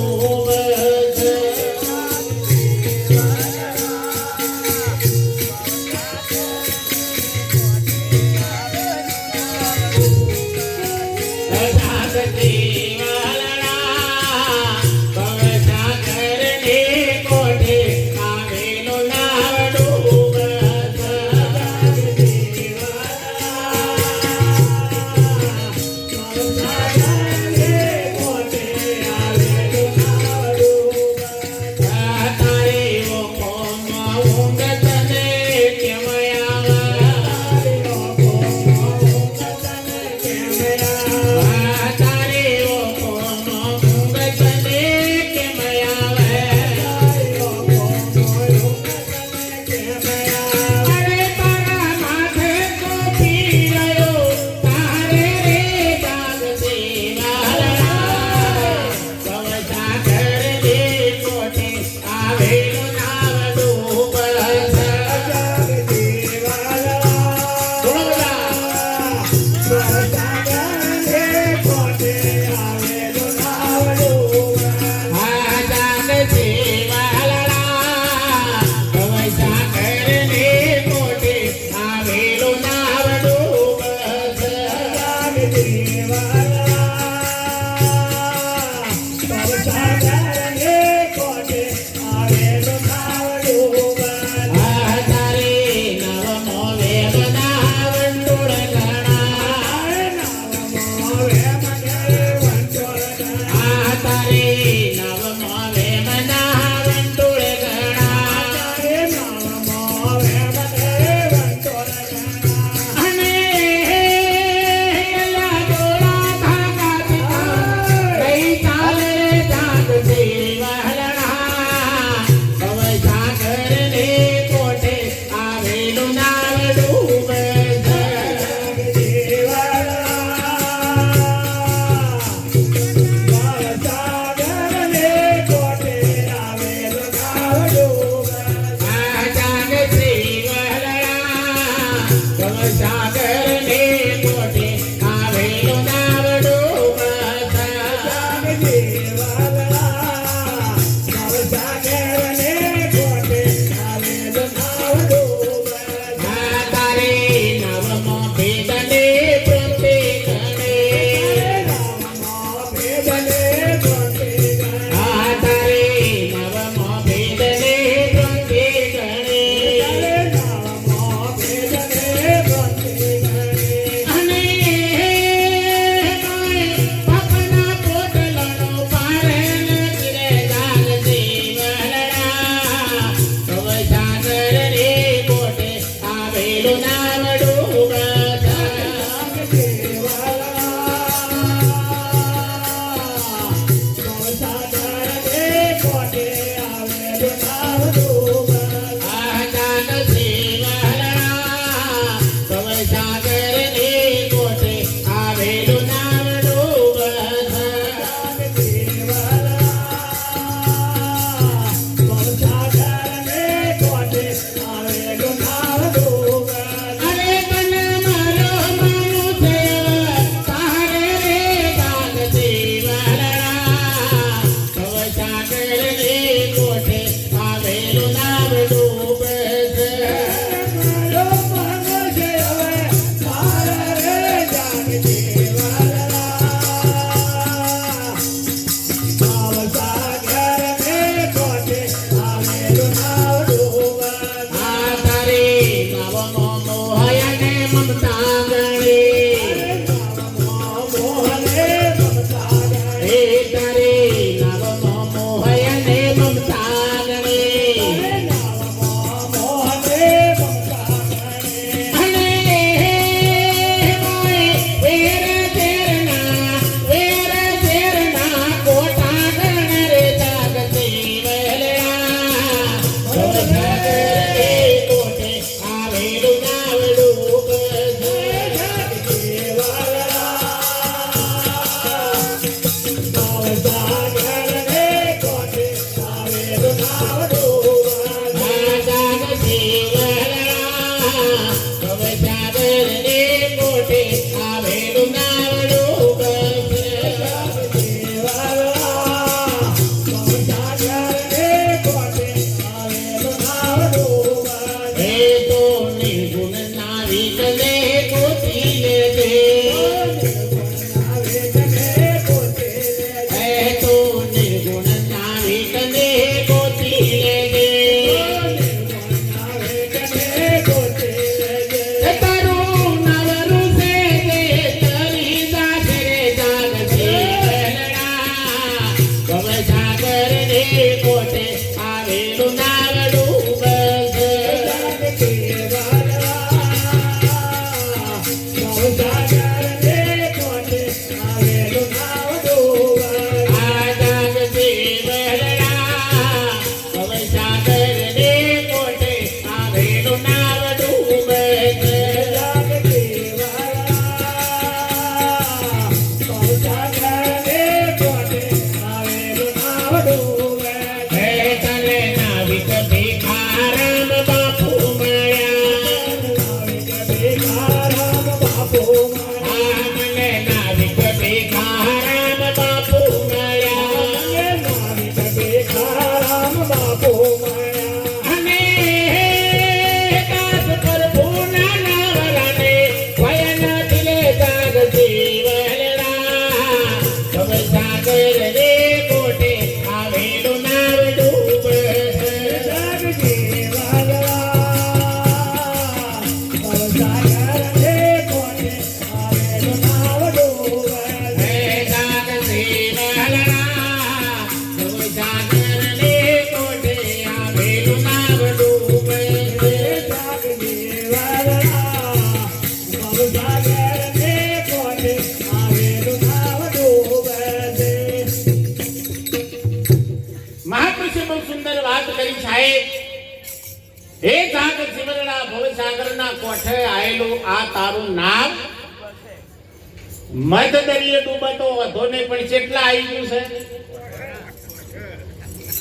મધ દરિયે ડૂબતો વધો ને પણ કેટલા આવી ગયું છે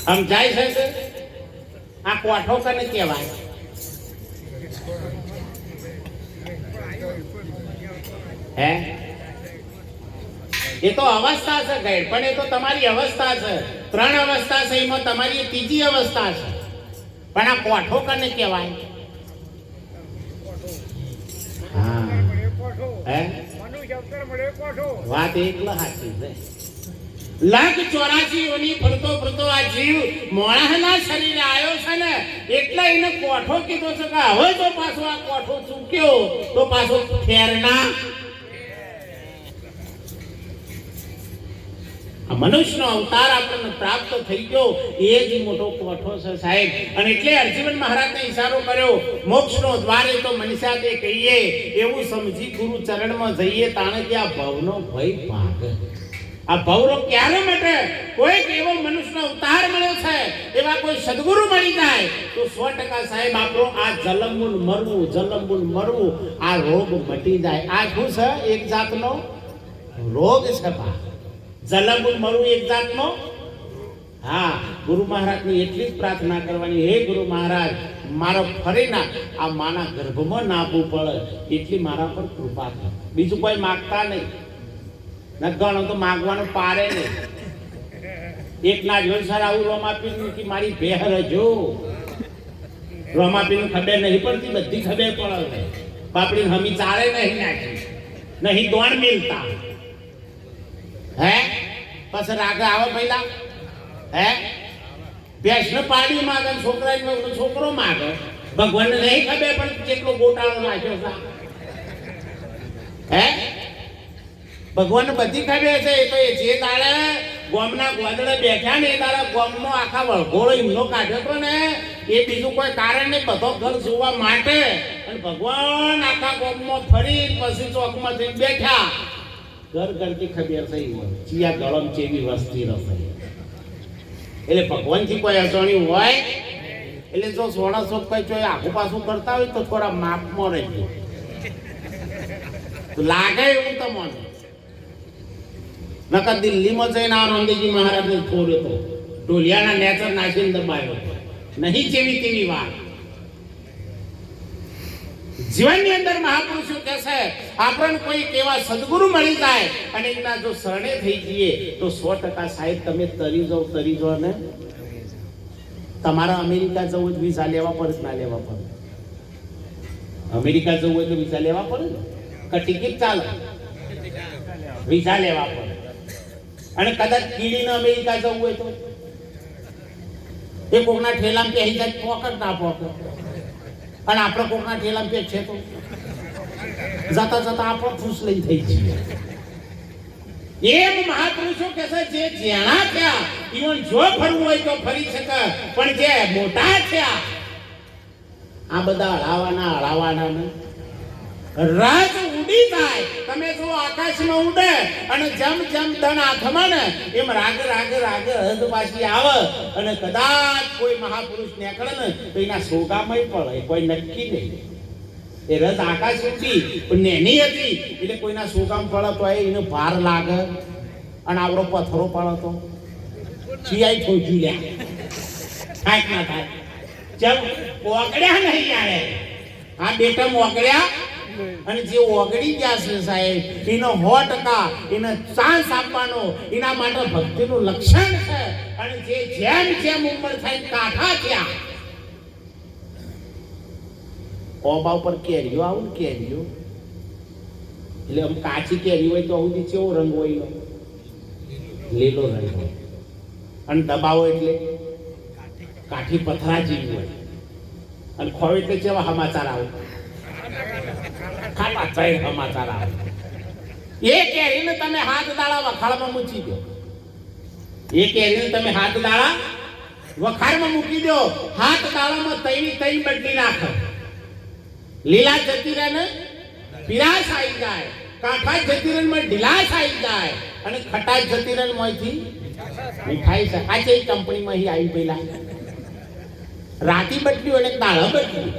આમ જાય છે આ કોઠો કને કહેવાય હે એ તો અવસ્થા છે ગઈ પણ એ તો તમારી અવસ્થા છે ત્રણ અવસ્થા છે એમાં તમારી ત્રીજી અવસ્થા છે પણ આ કોઠો કને કહેવાય હા હે વાત એકલા સાચી છે લાખ 84 યોની ફરતો ફરતો આ જીવ મોણાના શરીરે આવ્યો છે ને એટલે એને કોઠો કીધો છે કે હવે તો પાછો આ કોઠો ચૂક્યો તો પાછો ફેરના મનુષ્યનો અવતાર આપણને પ્રાપ્ત થઈ ગયો એ જ મોટો કોઠો છે સાહેબ અને એટલે અર્જુન મહારાજને ઈશારો કર્યો મોક્ષનો દ્વાર તો મનસાતે કહીએ એવું સમજી ગુરુ ચરણમાં જઈએ તાણે કે આ ભવનો ભય ભાગે આ ભવરો ક્યારે મટે કોઈક એવો મનુષ્યનો અવતાર મળ્યો છે એવા કોઈ સદગુરુ મળી જાય તો 100% સાહેબ આપણો આ જલમુન મરવું આ રોગ મટી જાય આ શું છે એક જાતનો રોગ છે બા જલમુન મરવું એક જાતનો હા ગુરુ મહારાજની એટલી જ પ્રાર્થના કરવાની હે ગુરુ મહારાજ મારો ફરીના આ માના ગર્ભમાં નાબવું પડે એટલી મારા પર કૃપા કર બીજું કોઈ માગતા નહીં નગણો તો માગવાનું પારે નહીં એક ના જોઈ સર આવું રોમ આપી કે મારી ભેર જો રોમાપીને ખબર નહીં પડતી, બધી ખબર પડે. બાપડી હમી ચાલે નહીં નાખી, નહીં દોણ મિલતા. હે પછી રાગ આવો પહેલા હે ભેંસને પાડી માગે, છોકરો માગે. ભગવાનને નહીં ખબર પણ કેટલો ગોટાળો નાખ્યો છે. હે ભગવાનને બધી ખબર છે. એ તો એ જે દાડે ગોમના ગોદડે બેઠા ને એ દાડે ગોમનો આખા વળઘોળો એમનો કાઢ્યો હતો ને, એ બીજું કોઈ કારણ નહીં, બધો ઘર જોવા માટે. અને ભગવાન આખા ગોમમાં ફરી પછી ચોકમાં જઈને બેઠા. ઘર ઘરથી ખબર થઈ હોય ચિયા ગળમ ચેવી વસ્તી રસાઈ. એટલે ભગવાનથી કોઈ અસણી હોય એટલે જો સોના શોખ કઈ જો આખું પાછું કરતા હોય તો થોડા માપમાં રહેજો. લાગે એવું તમને. નકર દિલ્હીમાં જઈને આ રામદેવજી મહારાજને થોડ્યો તો ઢોલિયાના નેચર નાખીને દબાયો હતો. નહીં જેવી તેવી વાત. જીવનની અંદર મહાપુરુષો કહે છે આપણને કોઈ એવા સદગુરુ મળી જાય અને એના જો શરણે થઈ જઈએ તો 100% સાહેબ તમે તરી જાઓ ને. તમારા અમેરિકા જવું હોય તો વિઝા લેવા પડે ના લેવા પડે? અમેરિકા જવું હોય તો વિઝા લેવા પડે ને, કે ટિકિટ ચાલે? વિઝા લેવા પડે. અને કદાચ કીડીને અમેરિકા જવું હોય તો એ કોકના ઠેલામાં પહેરી જાય પોકટ ના પોકટ. અને આપણે કોકના ઠેલામાં પેટ છે તો જતા જતા આપણો ખુશ લઈ થઈ જઈએ. એમ મહાપુરુષો કે છે જે જેણા થયા ઈવન જો ફરવું હોય તો ફરી શકે, પણ જે મોટા થયા આ બધા હળાવાના ને રાત ઉડી જાય. તમે જો આકાશમાં ઉડે અને જેમ ધન હાથમાં ને એમ રાગ હદ પાછી આવે. અને કદાચ કોઈ મહાપુરુષ નીકળે ને તો એના સોગામાં પડે, કોઈ નક્કી નહીં. એ રથ આકાશ ઉડી પણ નેની હતી એટલે કોઈના સોગામ પડે તો એને ભાર લાગે. અને આવડો પથ્થરો પડે તો ચિયાઈ ઠોકી લે થાય ના થાય. જેમ ઓગળ્યા નહીં યારે આ બેટા ઓગળ્યા. અને જે ઓગળી ગયા છે સાહેબ એનો 100% એને ચાન્સ આપવાનો એના માટે ભક્તિનું લક્ષણ છે. અને જે જેમ ઉંમર થાય કાઠા થયા ઓબા ઉપર કેરીઓ આવું ને કેરીઓ એટલે આમ કાચી કેરી હોય તો આવું કેવો રંગ હોય? લીલો રંગ હોય. અને દબાવો એટલે કાઠી પથરા જેવી હોય. અને ખોવે એટલે કેવા સમાચાર આવે? ખાવા ચાઈ સમાચાર આવે. એ કેરીને તમે હાથ દાડા વખાળમાં મૂકી દો. એ કેરીને તમે હાથ દાડા વખારમાં મૂકી દો. હાથ દાડામાં તઈ બદલી નાખો. લીલા જતી રહે ને પીરાશ આવી જાય, કાંઠા જતી રહે માં ઢીલાશ આવી જાય, અને ખટાશ જતી રહે માંથી મીઠાઈ છે. આ છે કંપનીમાં અહીં આવી પેલા રાતી બદલ્યું અને દાડા બદલ્યું.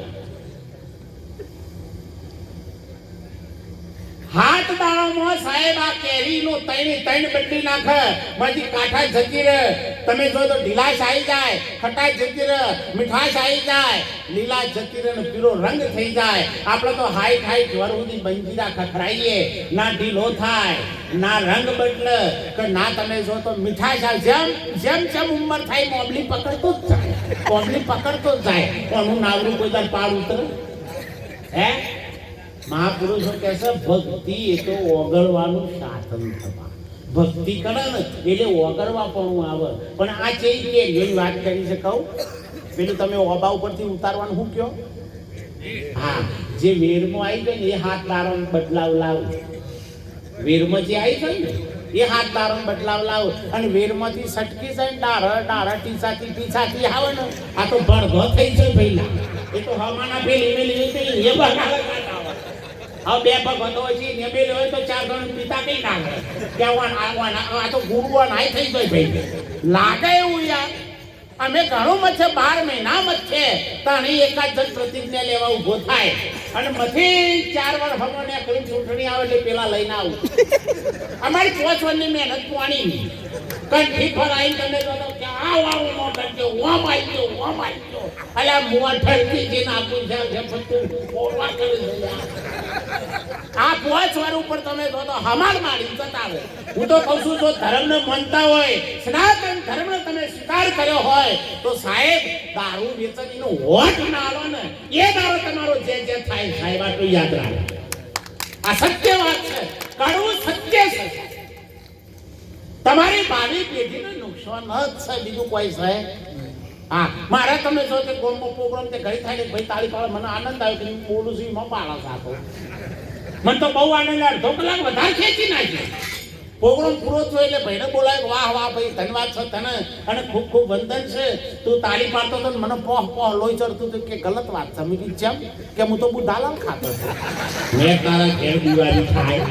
હાથ દાડામાં સાહેબ આ કેરીનો તૈણ બદલી નાખે. માંથી કાંઠા જતી રહે. તમે જો તો ઢીલાશ આવી જાય, ખટાશ જતી રહે, મીઠાશ આવી જાય, લીલા જતી રહે ને પીળો રંગ થઈ જાય. આપણે તો હાઈ જ્વર સુધી બંજીરા ખખરાઈએ, ના ઢીલો થાય ના રંગ બદલે કે ના તમે જો તો મીઠાશ આવે. જેમ ઉંમર થાય મોબલી પકડતો જ જાય. કોનું નાવરું કોઈ તાર પાડ ઉતરે? હે મહાપુરુષો કહે છે ભક્તિ એ તો ઓગળવાનું સાધન થવા. ભક્તિ કરે ને એટલે ઓગળવા પણ આવે. પણ આ છે કેરીઓની વાત કરી છે કહું પેલું તમે ઓબા ઉપરથી ઉતારવાનું શું કહો? હા જે વેરમાં આવી ગઈ ને એ હાથ દારોનો બદલાવ લાવ. વેરમાં જે આવી ગઈ ને એ હાથ દારોનો બદલાવ લાવ. અને વેરમાંથી સટકી જાય ડારા ટીસાથી આવે ને આ તો ભડભ થઈ જાય પહેલા. એ તો હવાના પેલી એ બગાડે. હવે બે ભગતો છે ને બે હોય તો 4 જણ પિતા કઈ નાખે કે આ તો ગુરુઓ નાય થઈ જાય ભાઈ. લાગે એવું યાર. અમે ઘણું મત 12 મહિના મત છે તાણી એકાદ જણ પ્રતિજ્ઞા લેવા ઉભો થાય અને મથી 4 વાર ભગવાને કઈ ચૂંટણી આવે એટલે પેલા લઈને આવું. અમારી 5 વર્ષની મહેનત પાણી કંઠી ફરાઈ તમે તો કે આવું નો કરજો ઓમ આવી ગયો અલ્યા મોં ઠરકી જે નાખું છે ફતું ઓવા કરી દે. આ 5 વાર ઉપર તમે તો હમાર મારી જતા રહે. હું તો કહું છું જો ધર્મને માનતા હોય સનાતન ધર્મને તમે સ્વીકાર કર્યો હોય તો સાહેબ દારૂ વેચનીનો હોઠ ના આલો એ દારો તમારો જે થાય સાહેબ આટલું યાદ રાખો. આ સત્ય વાત છે, કડવું સત્ય છે. તમારી ભાવિ પેઢીને નુકસાન જ છે, બીજું કોઈ છે. હા, મારા તમે જો તે ગોમો પ્રોગ્રામ તે ઘડી થાય ને ભાઈ તાળી પાડે, મને આનંદ આવ્યો કે હું બોલું છું એમાં પાડા સાતો. મને તો બહુ આનંદ આવ્યો, અડધો કલાક વધારે ખેંચી નાખ્યો. પ્રોગ્રામ પૂરો થયો એટલે ભાઈને બોલાય, વાહ વાહ ભાઈ ધન્યવાદ છે તને અને ખૂબ ખૂબ વંદન છે, તું તાળી પાડતો હતો મને પોહ લોહી ચડતું હતું કે ગલત વાત છે. મેં કીધું જેમ કે હું તો બુધાલાલ ખાતો હતો. મેં તારા ઘેર દિવાળી થાય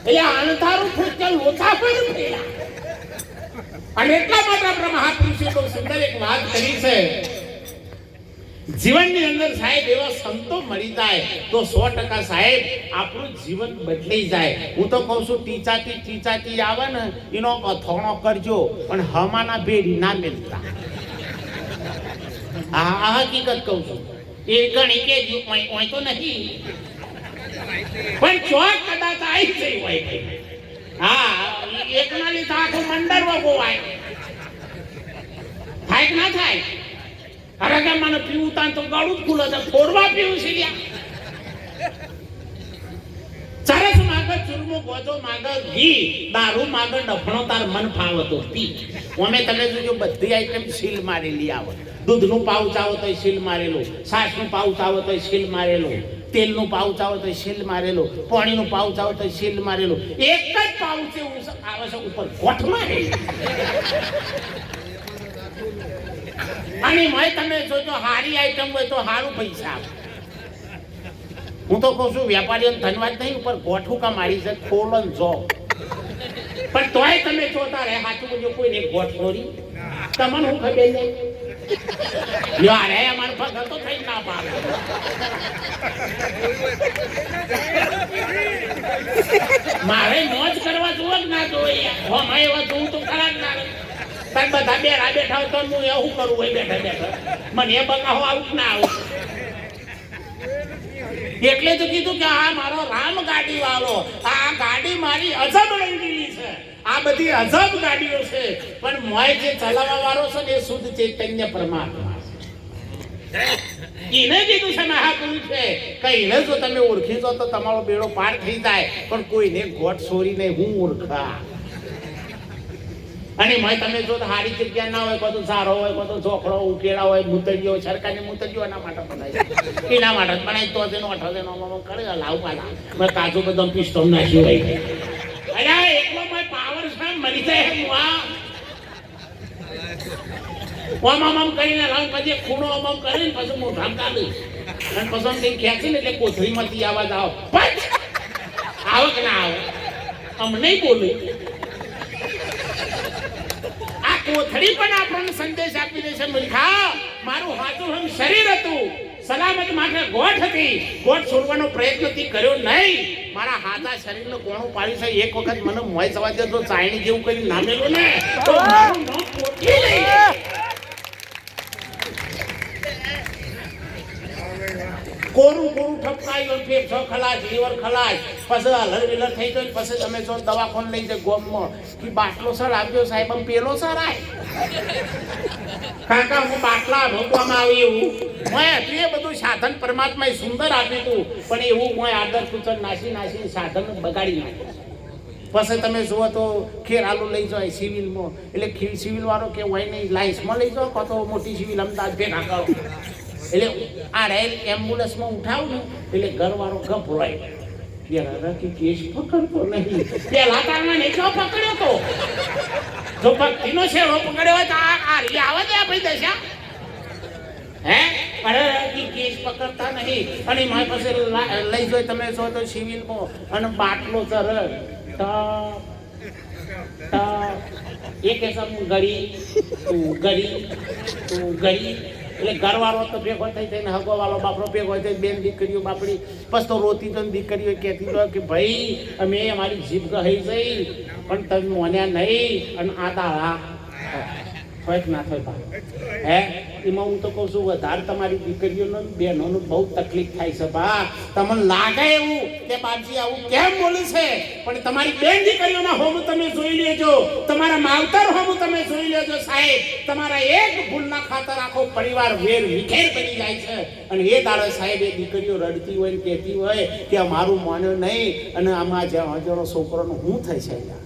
એટલે આનંદારું ફૂટકે લોચા પણ ફેરા. અને એટલા માટે આપણા મહાપુરુષે બહુ સુંદર એક વાત કરી છે, જીવનની અંદર સાહેબ એવા સંતો મળી જાય તો 100% સાહેબ આપણું જીવન બદલાઈ જાય. હું તો કહું છું ટીચાટી આવે ને એનો અથોણો કરજો પણ હમાના ભેડી ના મેલતા. આ હકીકત કહું છું. એ ઘણી કે હોય તો નહીં પણ ચોક કદાચ આવી જઈ હોય. હા, એકના લીધે આખું મંડળ વગોવાય થાય કે ના થાય. અરે કે મને પીવું તા તો ગાડું જ ખુલે છે, ફોડવા પીવું છે લ્યા. સરસ માગર ચૂરમો ગોજો માગર ઘી દારૂ માગર ડફણો તાર મન ફાવતો પી. અમે તમે જોજો બધી આઈટમ સીલ મારેલી આવે. દૂધનું પાઉચ આવો તો સીલ મારેલું, છાશનું પાઉચ આવો તો સીલ મારેલું, તેલનું પાઉચ આવો તો સીલ મારેલું, પાણીનું પાઉચ આવો તો સીલ મારેલું. એક જ પાઉચ એવું આવે છે ઉપર ગોઠ મારેલું. અને મેં તમે જોજો હારી આઈટમ હોય તો સારું પૈસા આપે. હું તો કહું છું વેપારીઓને ધન્યવાદ નહીં, ઉપર ગોઠું કા મારી છે ખોલન જો. પણ તોય તમે જોતા રહે સાચું બોલજો કોઈને ગોઠ છોડી તમને હું ખબર નહીં. યાર હે અમાર ફગર તો થઈ ના પાડે. મારે મોજ કરવા જોવે કે ના જોવે યાર. હો એવા જોવું તો ખરા જ ના. તાર બધા બેઠા હોય તો હું એવું કરું હોય બેઠા મને એ બકાહો આવું ના આવું. એટલે તો કીધું કે આ મારો રામ ગાડી વાળો, આ ગાડી મારી અજબ રંગીલી છે. આ બધી અજબ ગાડીઓ છે પણ મોય જે ચલાવવા વાળો છે ને એ શુદ્ધ ચૈતન્ય પરમાત્મા છે. એને કીધું છે મહાપુરુષ છે કે એને જો તમે ઓળખી દો તો તમારો બેડો પાર થઈ જાય, પણ કોઈને ગોઠ છોડીને હું ઓળખા. અને મેં તમે જો સારી જગ્યા ના હોય, બધું સારો હોય, બધું ઝોકડો ઉકેલા હોય, મૂતરીઓ સરકારની મૂતરીઓ એના માટે બનાવી, એના માટે બનાવી તો તેનો 18 કરે લાવ પાલા મેં કાજુ બદામ પિસ્તોલ નાખ્યું હોય. અરે એટલો મેં પાવર છે મરી જાય આમ કરીને લાવ પછી ખૂણો આમ કરીને પછી મોઢામ કાઢી અને પછી કંઈ ખેંચીને એટલે કોથળીમાંથી આવાજ આવે કે ના આવે આમ નહીં બોલું. કોથળી પણ આપણને સંદેશ આપી દે છે મૂર્ખા, મારું હાથું શરીર હતું, સલામત માટે ગોઠ હતી, ગોઠ છોડવાનો પ્રયત્ન કર્યો નહીં. મારા હાથા શરીરનું કોણું પાડી છે. એક વખત મને મોય સવા જો ચાયણી જેવું કરી નામેલું ને તો મારું નામ કોઠી લઈ કોરું ઠપકાયું, ફેફસો ખલાસ, લીવર ખલાસ, પછી હલર વિલર થઈ ગયો. પછી તમે જો દવાખાને લઈ જાય ગોમમાં કે બાટલો સર આપ્યો સાહેબ, આમ પેલો સર આય કાકા હું બાટલા મૂકવામાં આવી એવું મેં હતું. એ બધું સાધન પરમાત્માએ સુંદર આપ્યું હતું પણ એવું મેં આદર કુચર નાસી સાધન બગાડી નાખ્યું. પછી તમે જુઓ તો ખેરાલુ લઈ જાય સિવિલમાં, એટલે સિવિલ વાળો કે હોય નહીં લાઇન્સમાં લઈ જાઓ કાં તો મોટી સિવિલ અમદાવાદ ભેગા કરો. એટલે આ રેલ એમ્બ્યુલન્સમાં ઉઠાવું ને એટલે ઘરવાળો ગભરાય કે કેસ પકડતો નહીં. પેલા તારના નીચો પકડ્યો તો જો ભક્તિનો શેડો પકડ્યો હોય તો આ રી આવે દે આપણી દશા હે. અરે કેસ પકડતા નહીં. અને મારી પાસે લઈ જાય તમે જો તો સિવિલમાં અને બાટલો ચર એક એસમ ગળી એટલે ઘરવાળો તો ભેગો થઈ થઈને હગો વાળો બાપડો ભેગો થઈ બેન દીકરીઓ બાપડી પછી તો રોતી તો દીકરીઓ કહેતી તો કે ભાઈ અમે અમારી જીભ કહી જઈ પણ તમે મોન્યા નહીં અને આ દાળા થોઈક ના થોય ભાઈ હે એમાં હું તો કહું છું વધારે તમારી દીકરીઓનો બહેનોનો બહુ તકલીફ થાય છે બા તમને લાગે એવું કે બાપજી આવું કેમ બોલે છે પણ તમારી બેન દીકરીઓના હોમ તમે જોઈ લેજો તમારા માવતર હોમ તમે જોઈ લેજો સાહેબ તમારા એક ભૂલના ખાતર આખો પરિવાર વેર વિખેર બની જાય છે અને એ દાડે સાહેબ એ દીકરીઓ રડતી હોય ને કહેતી હોય કે અમારું માન્યો નહીં અને આમાં હજારો છોકરાનું શું થાય છે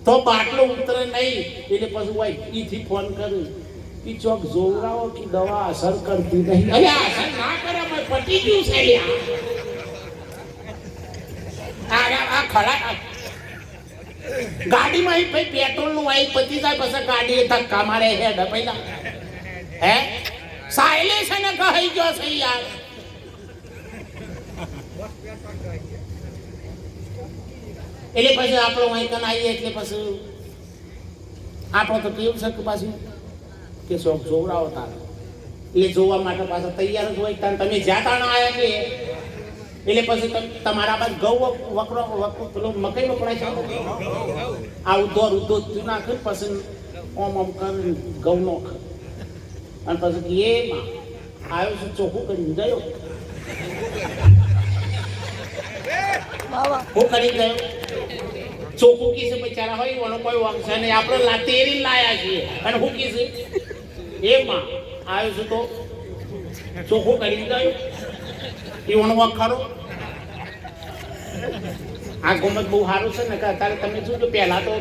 તો બાટલો ઉતરે નહીં એટલે પછી હોય ઈથી ફોન કર્યું ઈ ચોક જોવરાવો કે દવા અસર કરતી નહીં અરે અસર ના કરે ભાઈ પટી ગયું છે આ ખરા ગાડીમાં ભાઈ પેટ્રોલ નું વાઈ પતી જાય પછી ગાડી ધક્કા મારે હેડ પહેલા હે સાયલેન્સ ને કહી ગયો છે યાર એટલે પછી આપણો અહીં કન આવીએ એટલે પછી આપણો તો કેવું છે કે પાછું કે શોખ જોવડાવો તારે એટલે જોવા માટે પાછા તૈયાર જ હોય તમે જ્યાં તાણ આવ્યા કે એટલે પછી તમારા બાદ ઘઉં વકરો પેલો મકઈ વપરાય છે આ ઉધોર ઉધોર નાખે પછી ઓમ ઓમ કરી ઘઉં નો અને પછી એમાં આવ્યો છે ચોખ્ખું કરી ગયો હું કરી ગયો ચોખ્ખું કીધું બચારા હોય એનો કોઈ વંશ નહીં આપણે તેરી લાયા છીએ અને હું કીધું એમાં આવ્યો છું તો ચોખ્ખું કરી ગયો એનો વખ ખરો આ ગમત બહુ સારું છે ને કે અત્યારે તમે શું કે પહેલા તો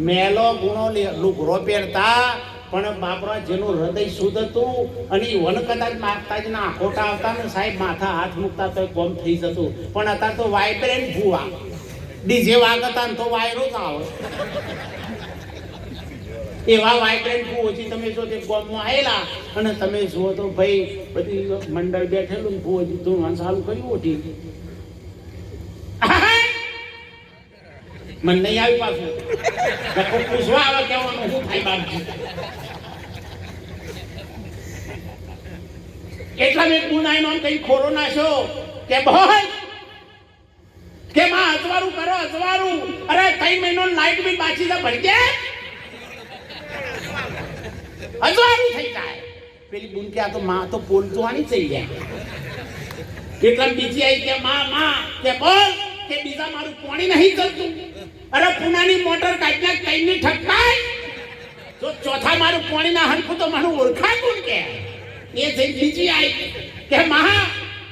મેલો ગુણો લુગરો પહેરતા પણ બાપરા જેનું હૃદય શુદ્ધ હતું અને વન કદાચ માગતા જ ના આખોટા આવતા ને સાહેબ માથા હાથ મૂકતા તો કોમ થઈ જતું પણ અત્યારે તો વાઇબ્રેન્ટ ભૂવા ડીજે વાગતા ને તો વાયરો જ આવે એવા વાઇબ્રેન્ટ ભૂઓજી તમે જો તે ગોમમાં આવેલા અને તમે જુઓ તો ભાઈ બધી મંડળ બેઠેલું ભૂઓજી ધૂણવાનું ચાલુ કર્યું ઓઠી મને નહીં આવી પાછું પૂછવા આવે કેવાનું શું થાય બાપજી એટલા મેં ગુનાનો કઈ ખોરો નાખ્યો કે ભાઈ કે માં અજવારું કરો અજવારું અરે 3 મહિનો લાઈટ બિલ બાકી છે ભરી દે અજવારું થઈ જાય પેલી બુન કે આ તો માં તો પોલચવાની થઈ જાય એટલા બીજી આવી કે માં કે બોલ કે બીજા મારું પાણી નહીં ચાલતું અરે પુનાની મોટર કાઢના કઈની ઠકાય જો ચોથા મારું પાણી ના હરખું તો મારું ઓળખાય કોણ કે એ જઈ બીજી આવી કે મહા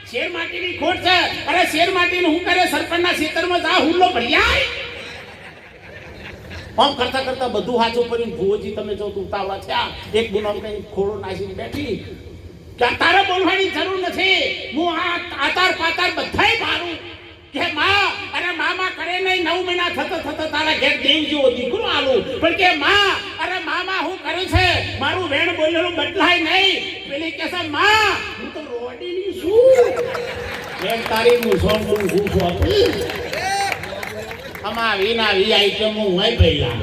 શેર માટીની ખોટ છે અરે શેર માટીનું હું કરે સરપંચના ખેતરમાં જા હુલ્લો ભર્યા આમ કરતા કરતા બધું હાચું પડ્યું ભુવોજી તમે જો ઉતાવળા થયા એક ગુનો કઈ ખોડો નાખીને બેઠી કે તારે બોલવાની જરૂર નથી હું આ આતાર પાતાર બધાય મારું કે માં અરે મામા કરે નહીં 9 મહિના થતો તારા ઘેર દેવ જેવો દીકરો આલું પણ કે માં અરે મામા હું કરે છે મારું વેણ બોલેલું બદલાય નહીં પેલી કે છે માં હું તો રોડીની છું વેણ તારી હું સોમ હું છું અમા વિના વી આઈટમ હું હોય પહેલા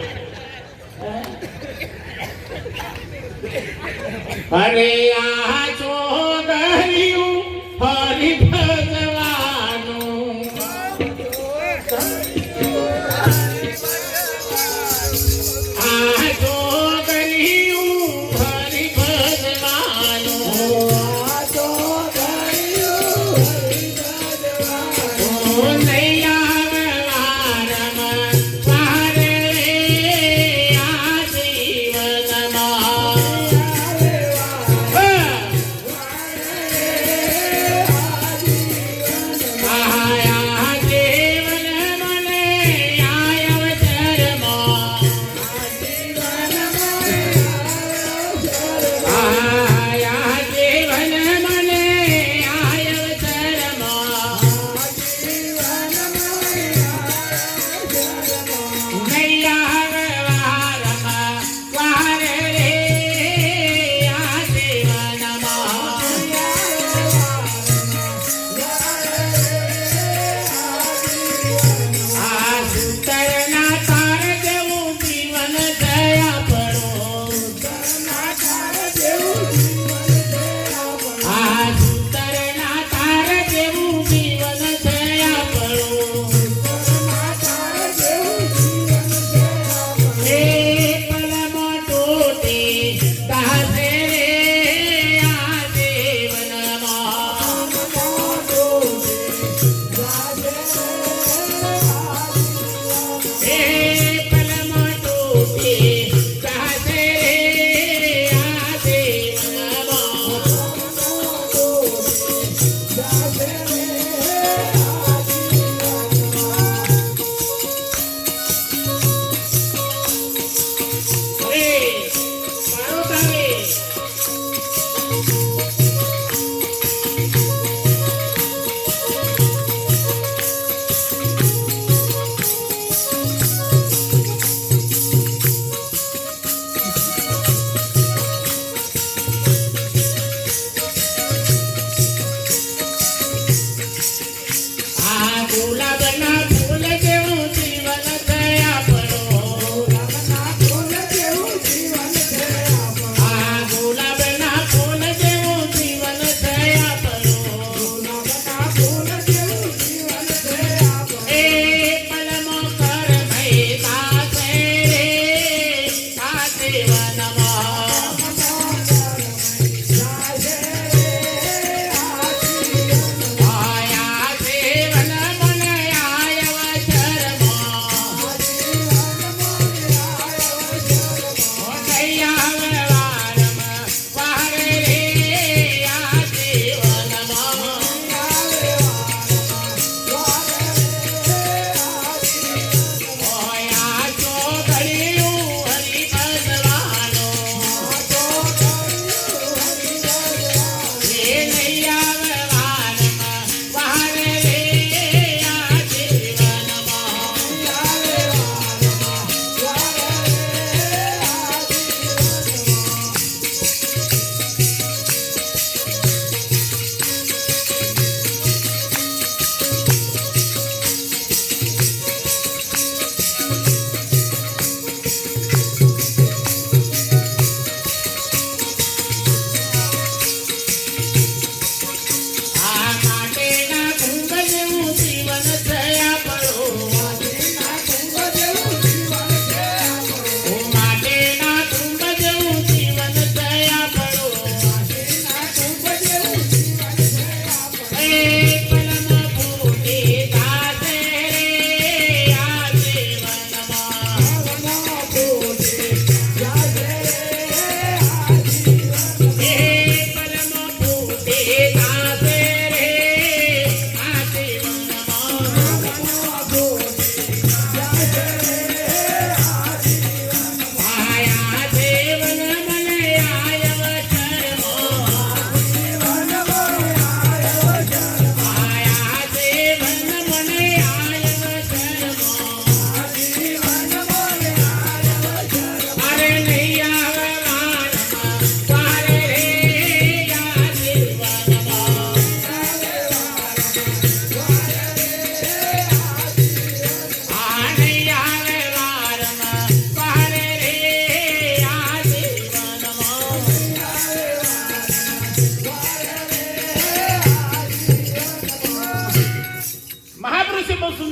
અરે આ ચોગરિયું હરિ ભગવાનું આ ચોગરિયું હરિ ભગવાનું આ ચોગરિયું હરિ ભગવાનું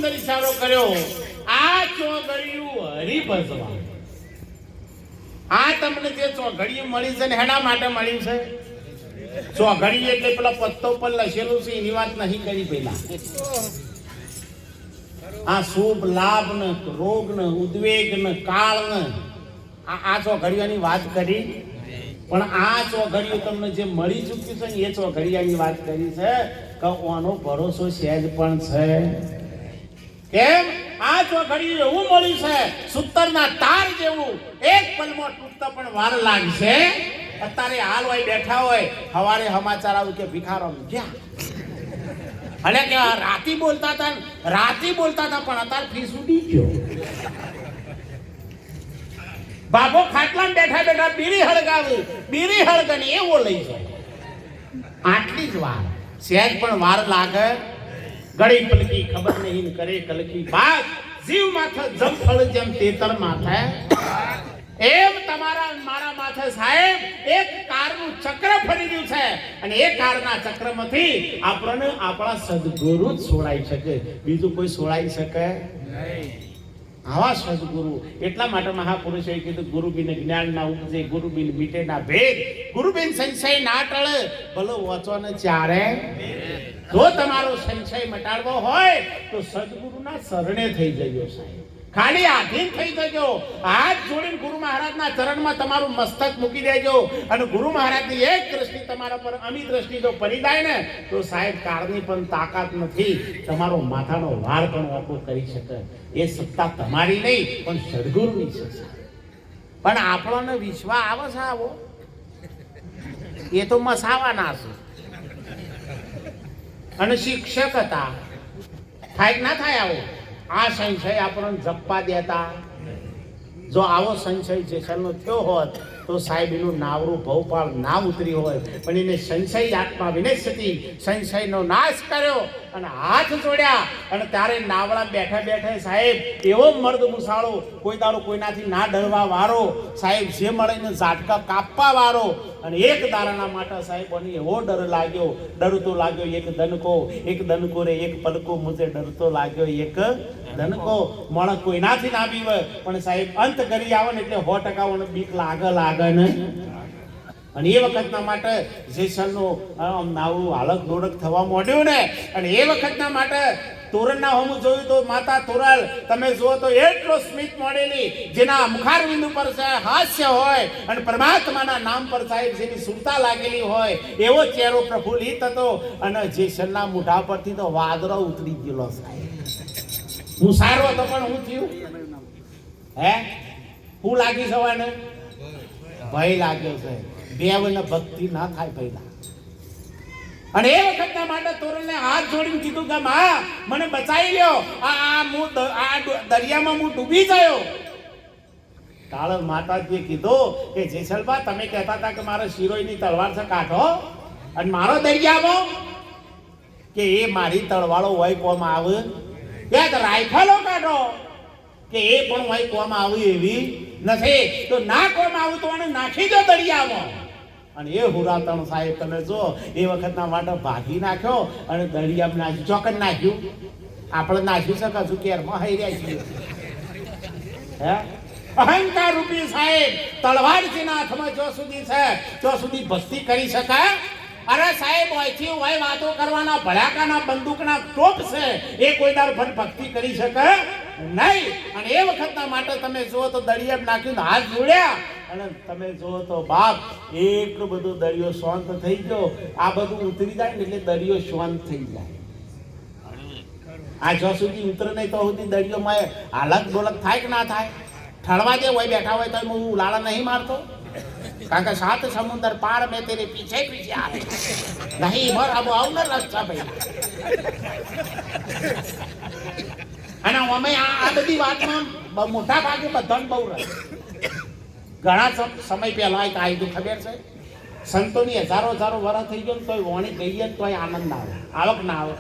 અંદર ઈશારો કર્યો, આ ચોઘડિયું હરિભજવા. આ તમને જે ચોઘડિયું મળી છે ને એના માટે મળ્યું છે. ચોઘડિયું એટલે પેલા પત્તો પર લખેલું છે એની વાત નહીં કરી પેલા. આ શુભ લાભ ને રોગ ને ઉદ્વેગ ને કાળ ને આ ચોઘડિયાની વાત કરી. પણ આ ચોઘડિયું તમને જે મળી ચૂક્યું છે ને એ ચોઘડિયાની વાત કરી છે કે ઓનો ભરોસો સહેજ પણ છે. કેમ? આ ચોઘડિયું એવું મળ્યું છે સૂતરના તાર જેવું, એક પલમાં તૂટતા પણ વાર લાગશે. અત્યારે હાલ હોય બેઠા હોય, સવારે સમાચાર આવ્યું કે ભિખારામ ગયા, અને કે રાતી બોલતા હતા પણ અત્યારે ફીસ ઉડી ગયો. બાબો ખાટલામાં બેઠા બીડી હળગાવી એવો લઈ જાય. આટલી જ વાર, સહેજ પણ વાર લાગે. ગળી પલકી ખબર નહીં કરે કલકી બાત, જીવ માથે જમફળ જેમ તેતર માથે. એમ તમારા મારા માથે સાહેબ એક કારનું ચક્ર ફરી ગયું છે, અને એ કારના ચક્રમાંથી આપણને આપણા સદગુરુ જ છોડાઈ શકે, બીજું કોઈ છોડાઈ શકે નહીં. આવા સદગુરુ. એટલા માટે મહાપુરુષોએ કીધું, ગુરુ બિન જ્ઞાન ના ઉપજે, ગુરુ બિન મીટે ના ભેદ, ગુરુ બિન સંશય ના ટળે, ભલો વાંચો ને ચારે. જો તમારો સંશય મટાડવો હોય તો સદગુરુના શરણે થઈ જજો સાહેબ. ખાલી આધીન થઈ જજો, હાથ જોડીને ગુરુ મહારાજના ચરણમાં તમારું મસ્તક મૂકી દેજો, અને ગુરુ મહારાજની એક દ્રષ્ટિ તમારા પર અમી દ્રષ્ટિ જો પડી જાય ને તો સાહેબ કાળની પણ તાકાત નથી, તમારો માથાનો વાળ પણ વાંકો કરી શકે. એ સત્તા તમારી નહીં પણ સદગુરુની છે. પણ આપણને વિશ્વાસ આવે છે આવો, એ તો મસાવાના છે. અને શિક્ષક હતા, થાય ના થાય આવો. આ સંશય આપણને જપવા દેતા. જો આવો સંશય જેસલનો થયો હોત તો સાહેબ એનું નાવરું ભવપાળ ના ઉતરી હોય, પણ એને સંશય આત્મા વિનશ્યતિ, સંશયનો નાશ કર્યો અને હાથ જોડ્યા. અને ત્યારે નાવડા બેઠા સાહેબ એવો મર્દ મુસાળો, કોઈ દાડો કોઈનાથી ના ડરવા વાળો સાહેબ, જે મળીને ઝાટકા કાપવા વાળો. અને એક દારાના માટે સાહેબ એવો ડર લાગ્યો, ડરતો લાગ્યો એક દનકો રે એક પલકો, મુજે ડરતો લાગ્યો એક દનકો. માણસ કોઈનાથી ના બીવે, પણ સાહેબ અંત કરી આવે ને એટલે 100% બીક લાગે ને. અને એ વખતના માટે જેસલનું નાવું હાલક દોડક થવા માંડ્યું ને, અને એ વખતના માટે તોરણના હોમું જોયું તો માતા તોરલ તમે જુઓ તો એટલો સ્મિત મોડેલી, જેના મુખારવિંદ ઉપર હાસ્ય હોય અને પરમાત્માના નામ પર સાહેબ જેની સુરતા લાગેલી હોય, એવો ચહેરો પ્રફુલ્લિત હતો. અને જેસલના મોઢા પરથી તો વાદળો ઉતરી ગયેલો સાહેબ. હું સારો હતો પણ હું થયું હું લાગી જવાને ભય લાગ્યો છે. બેવને ભક્તિ ના થાય પહેલા. અને એ વખતના માટે તોરણને હાથ જોડીને કીધું કે માં મને બચાવી લ્યો, આ દરિયામાં હું ડૂબી ગયો. કાળ માતાજીએ કીધું કે જેસલબા તમે કહેતા હતા કે મારા શિરોઈની તલવાર છે કાઢો, અને મારો દરિયામાં કે એ મારી તળવાળો હોય કોમ આવે, ત્યાં રાઇફલો કાઢો કે એ પણ હોય કોમ આવે એવી નથી, તો ના કોમ આવું તો મને નાખી દો દરિયામાં. અને એ હુરાતણ સાહેબ તમે જો એ વખતના માટે ભાગી નાખ્યો અને દરિયામાં નાખ્યું. ચોકન નાખ્યું, આપણે નાખ્યું છે કશું કેરમાં હઈ રહ્યા છીએ. અહંકાર રૂપી સાહેબ તલવાર જેના હાથમાં જો સુધી છે તો સુધી ભક્તિ કરી શકાય. અરે સાહેબ હોયથી હોય વાતો કરવાના ભડાકાના બંદૂકના ટોપ છે, એ કોઈ દાર ભક્તિ કરી શકે નહીં. અને એ વખતના માટે તમે જુઓ તો દરિયા નાખ્યું, હાથ જોડ્યા, અને તમે જુઓ તો બાપ એટલું બધું દરિયો શાંત થઈ ગયો. આ બધું ઉતરી જાય ને એટલે દરિયો શાંત થઈ જાય. આ જો સુધી ઉતરે નહીં તો સુધી દરિયોમાં હાલક ડોલક થાય કે ના થાય. ઠળવા જે હોય બેઠા હોય તો હું લાળા નહીં મારતો, કારણ કે 7 સમુદ્ર પાર મેં તેરે પીછે આવે નહીં મર આબો આવને રસ્તા ભાઈ. અને અમે આ બધી વાતમાં મોટા ભાગે બધાને બહુ રસ. ઘણા સમય પહેલા એક આયુ ખબર છે, સંતોની હજારો વર્ષ થઈ ગયો તોય વણી ગઈએ તોય આનંદ આવે, આવક ના આવે.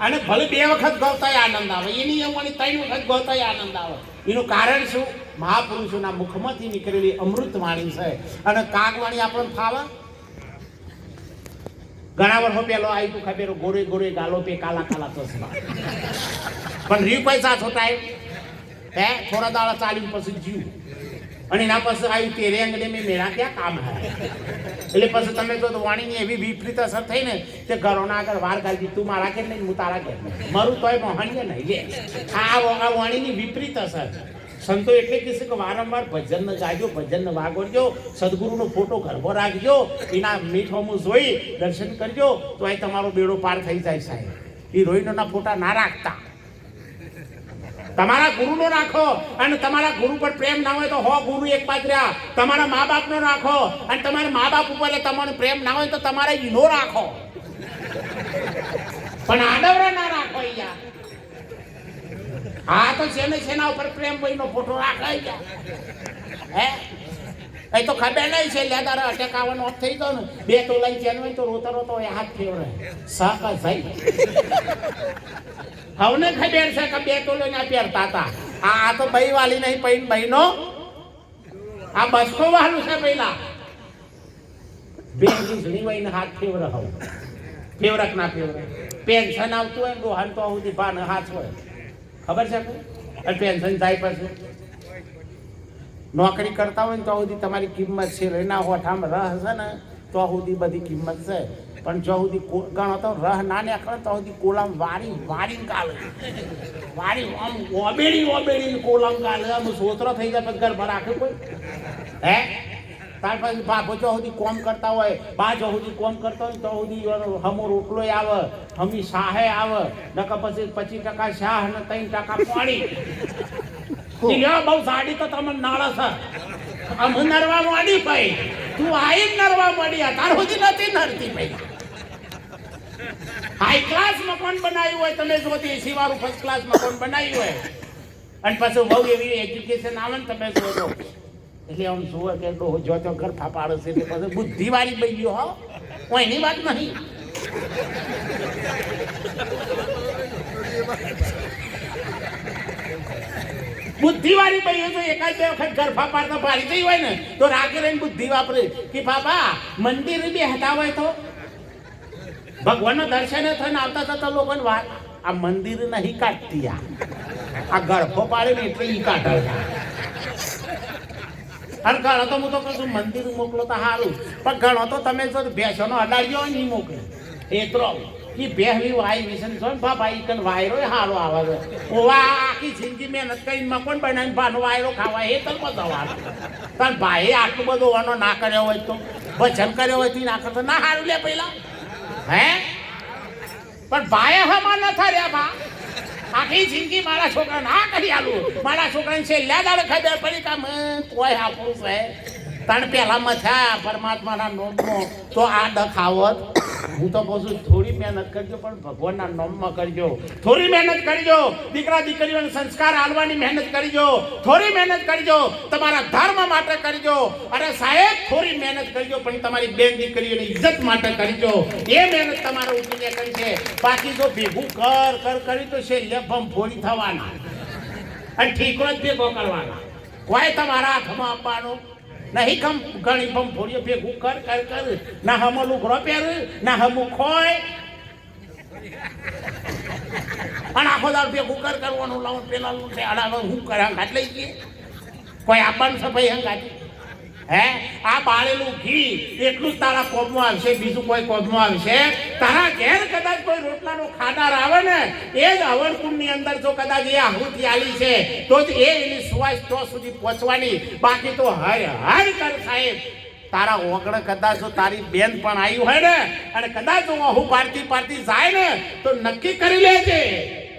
અને ભલે 2 વખત ગવતાય આનંદ આવે, એની વણી 3 વખત ગવતાય આનંદ આવે. એનું કારણ શું? મહાપુરુષોના મુખમાંથી નીકળેલી અમૃત વાણી છે. અને કાગવાણી આપણને ફાવે? ઘણા વર્ષો પેલો આવી તું ખબર ગોરે ગોરે ગાલો પે કાલા કાલા ચશ્મા પણ રીવ પૈસા છોટાય હે થોડા દાડા ચાલીને પછી જીવ અને એના પછી આવ્યું તેરે અંગને મેં મેળા ક્યાં કામ હે એટલે પછી તમે જો વાણીની એવી વિપરીત અસર થઈ ને તે ઘરોના આગળ વાર કાઢી તું મારા કે નહીં હું તારા કે મારું તોય મોહનીય નહીં લે આ વાણીની વિપરીત અસર સંતો એટલે કહેશે કે વારંવાર ભજન ગાજો ભજન વાગોડજો સદગુરુનો ફોટો ઘરમાં રાખજો એના મીઠોમું જોઈ દર્શન કરજો તો અહીં તમારો બેડો પાર થઈ જાય સાહેબ હિરોઈનોના ફોટા ના રાખતા તમારા ગુરુનો રાખો અને તમારા ગુરુ પર પ્રેમ ના હોય તો હો ગુરુ એક પાત્ર્યા તમારા મા બાપનો રાખો અને તમારા મા બાપ ઉપર તમારો પ્રેમ ના હોય તો તમારે ઈનો રાખો પણ આડવરા ના રાખો યાર હા તો સેના ઉપર પ્રેમ ભાઈનો ફોટો રાખે હે એ તો ખબર નહીં છે લેદાર અટેક આવવાનો ઓફ થઈ ગયો ને 2 તોલાની ચેન હોય તો રોતો રોતો એ હાથ ફેવરે સાકા જાય હવને ખબર છે કે 2 તોલો ના પહેરતા હતા આ તો ભાઈ વાલી નહીં પૈન બહેનો આ બસકો વાળું છે પહેલા બે ઘણી વઈને હાથ ફેવરે હવ ફેવરક ના ફેવરે પેન્શન આવતું હોય ડોહાન તો આવું ભાન હાથ હોય ખબર છે અને પેન્શન જાય પછી નોકરી કરતા હોય ને તો સુધી તમારી કિંમત છે રહેના હોઠામાં રહ હશે ને તો સુધી બધી કિંમત છે પણ જો સુધી ગણો તો રહ ના નીકળે તો સુધી કોલમ વારી કાલે વારી આમ ઓબેડી કોલમ કાલે આમ સોતરો થઈ જાય પછી ઘરમાં રાખે કોઈ હે ત્યાર પછી બાપો જો સુધી કોમ કરતા હોય બા જો સુધી કોમ કરતા હોય તો સુધી હમો રોટલો આવે હમી શાહે આવે નકર પછી 25% શાહ ને 3% પાણી બહુ સાડી તો તમને નાળે છે અમે નરવા માંડી ભાઈ તું આઈ નરવા માંડી તાર સુધી નથી નરતી ભાઈ હાઈ ક્લાસ મકાન બનાવ્યું હોય તમે જો એસી વાળું ફર્સ્ટ ક્લાસ મકાન બનાવ્યું હોય અને પછી બહુ એવી એજ્યુકેશન આવે ને તમે જોજો એટલે આમ જુઓ કે જો તો ઘર ફાપાડે છે એટલે પછી બુદ્ધિવાળી બન્યો હો કોઈ એની વાત નહીં બુદ્ધિવાળી ભાઈ તો એકાદ 2 વખત ઘર ફાપાડતા પાડી ગઈ હોય ને તો રાગે રહીને બુદ્ધિ વાપરે કે બાબા મંદિર બી હતા હોય તો ભગવાનના દર્શન થઈને આવતા થતા લોકોને વાત આ મંદિર નહીં કાઢતી આ ગળફો પાડે ને એટલે ઈ કાઢે અને ઘણો તો હું તો કહું મંદિર મોકલો તો સારું પણ ઘણો તો તમે જો ભેંસોનો અડાડ્યો હોય નહીં મોકલે એટલો એ બેહવી વાય વિશે છો ને બાપા ઈ કન વાયરો સારો આવે છે ઓવા આખી જિંદગી મહેનત કરીને મકોન બનાવીને ભાનો વાયરો ખાવા એ તો મજા પણ ભાઈ આટલું બધું વાનો ના કર્યો હોય તો ભજન કર્યો હોય તો ના કરતો ના સારું લે પહેલા હે પણ ભાઈ હમા ન થયા બા આખી જિંદગી મારા છોકરા ના કરી આલું મારા છોકરાને છે લેદાડે ખબર પડી કે કોઈ આપણું છે તણ પહેલામાં થયા પરમાત્માના નોમનો તો આ દખાવત હું તો કહું છું થોડી મહેનત કરજો પણ ભગવાનના નામમાં કરજો થોડી મહેનત કરજો દીકરા દીકરીઓને સંસ્કાર આલવાની મહેનત કરજો થોડી મહેનત કરજો તમારા ધર્મ માટે કરજો અરે સાહેબ થોડી મહેનત કરજો પણ તમારી બેન દીકરીઓની ઇજ્જત માટે કરજો એ મહેનત તમારે ઉઠીને કરી છે બાકી જો ભેગું કરી તો છે લેભમ ફોડી થવાના અને ઠીકો જ ભેગો કરવાના કોઈ તમારા હાથમાં આપવાનું નહીં કમ ઘણી બમ ફોડીઓ ભેગું કર ના હમ લુગડો પહેર ના હમ ખોય અને આખો દાળ ભેગું કરવાનું લાવું પેલા અડાડો હું કરે હંગાત લઈ ગયે કોઈ આપવાનું છે ભાઈ હંગાતી હે આ બાળેલું ઘી એટલું જ તારા કોમમાં આવશે બીજું કોઈ કોમમાં આવશે તારા ઘેર કદાચ કોઈ રોટલાનો ખાનાર આવે ને એ જ હવનકુંડની અંદર જો કદાચ એ આહુતિ આલી છે તો જ એની સુવાસ તો સુધી પહોંચવાની બાકી તો હર કર સાહેબ તારા ઓગણ કદાચ જો તારી બેન પણ આવી હોય ને અને કદાચ હું પારતી જાય ને તો નક્કી કરી લેજે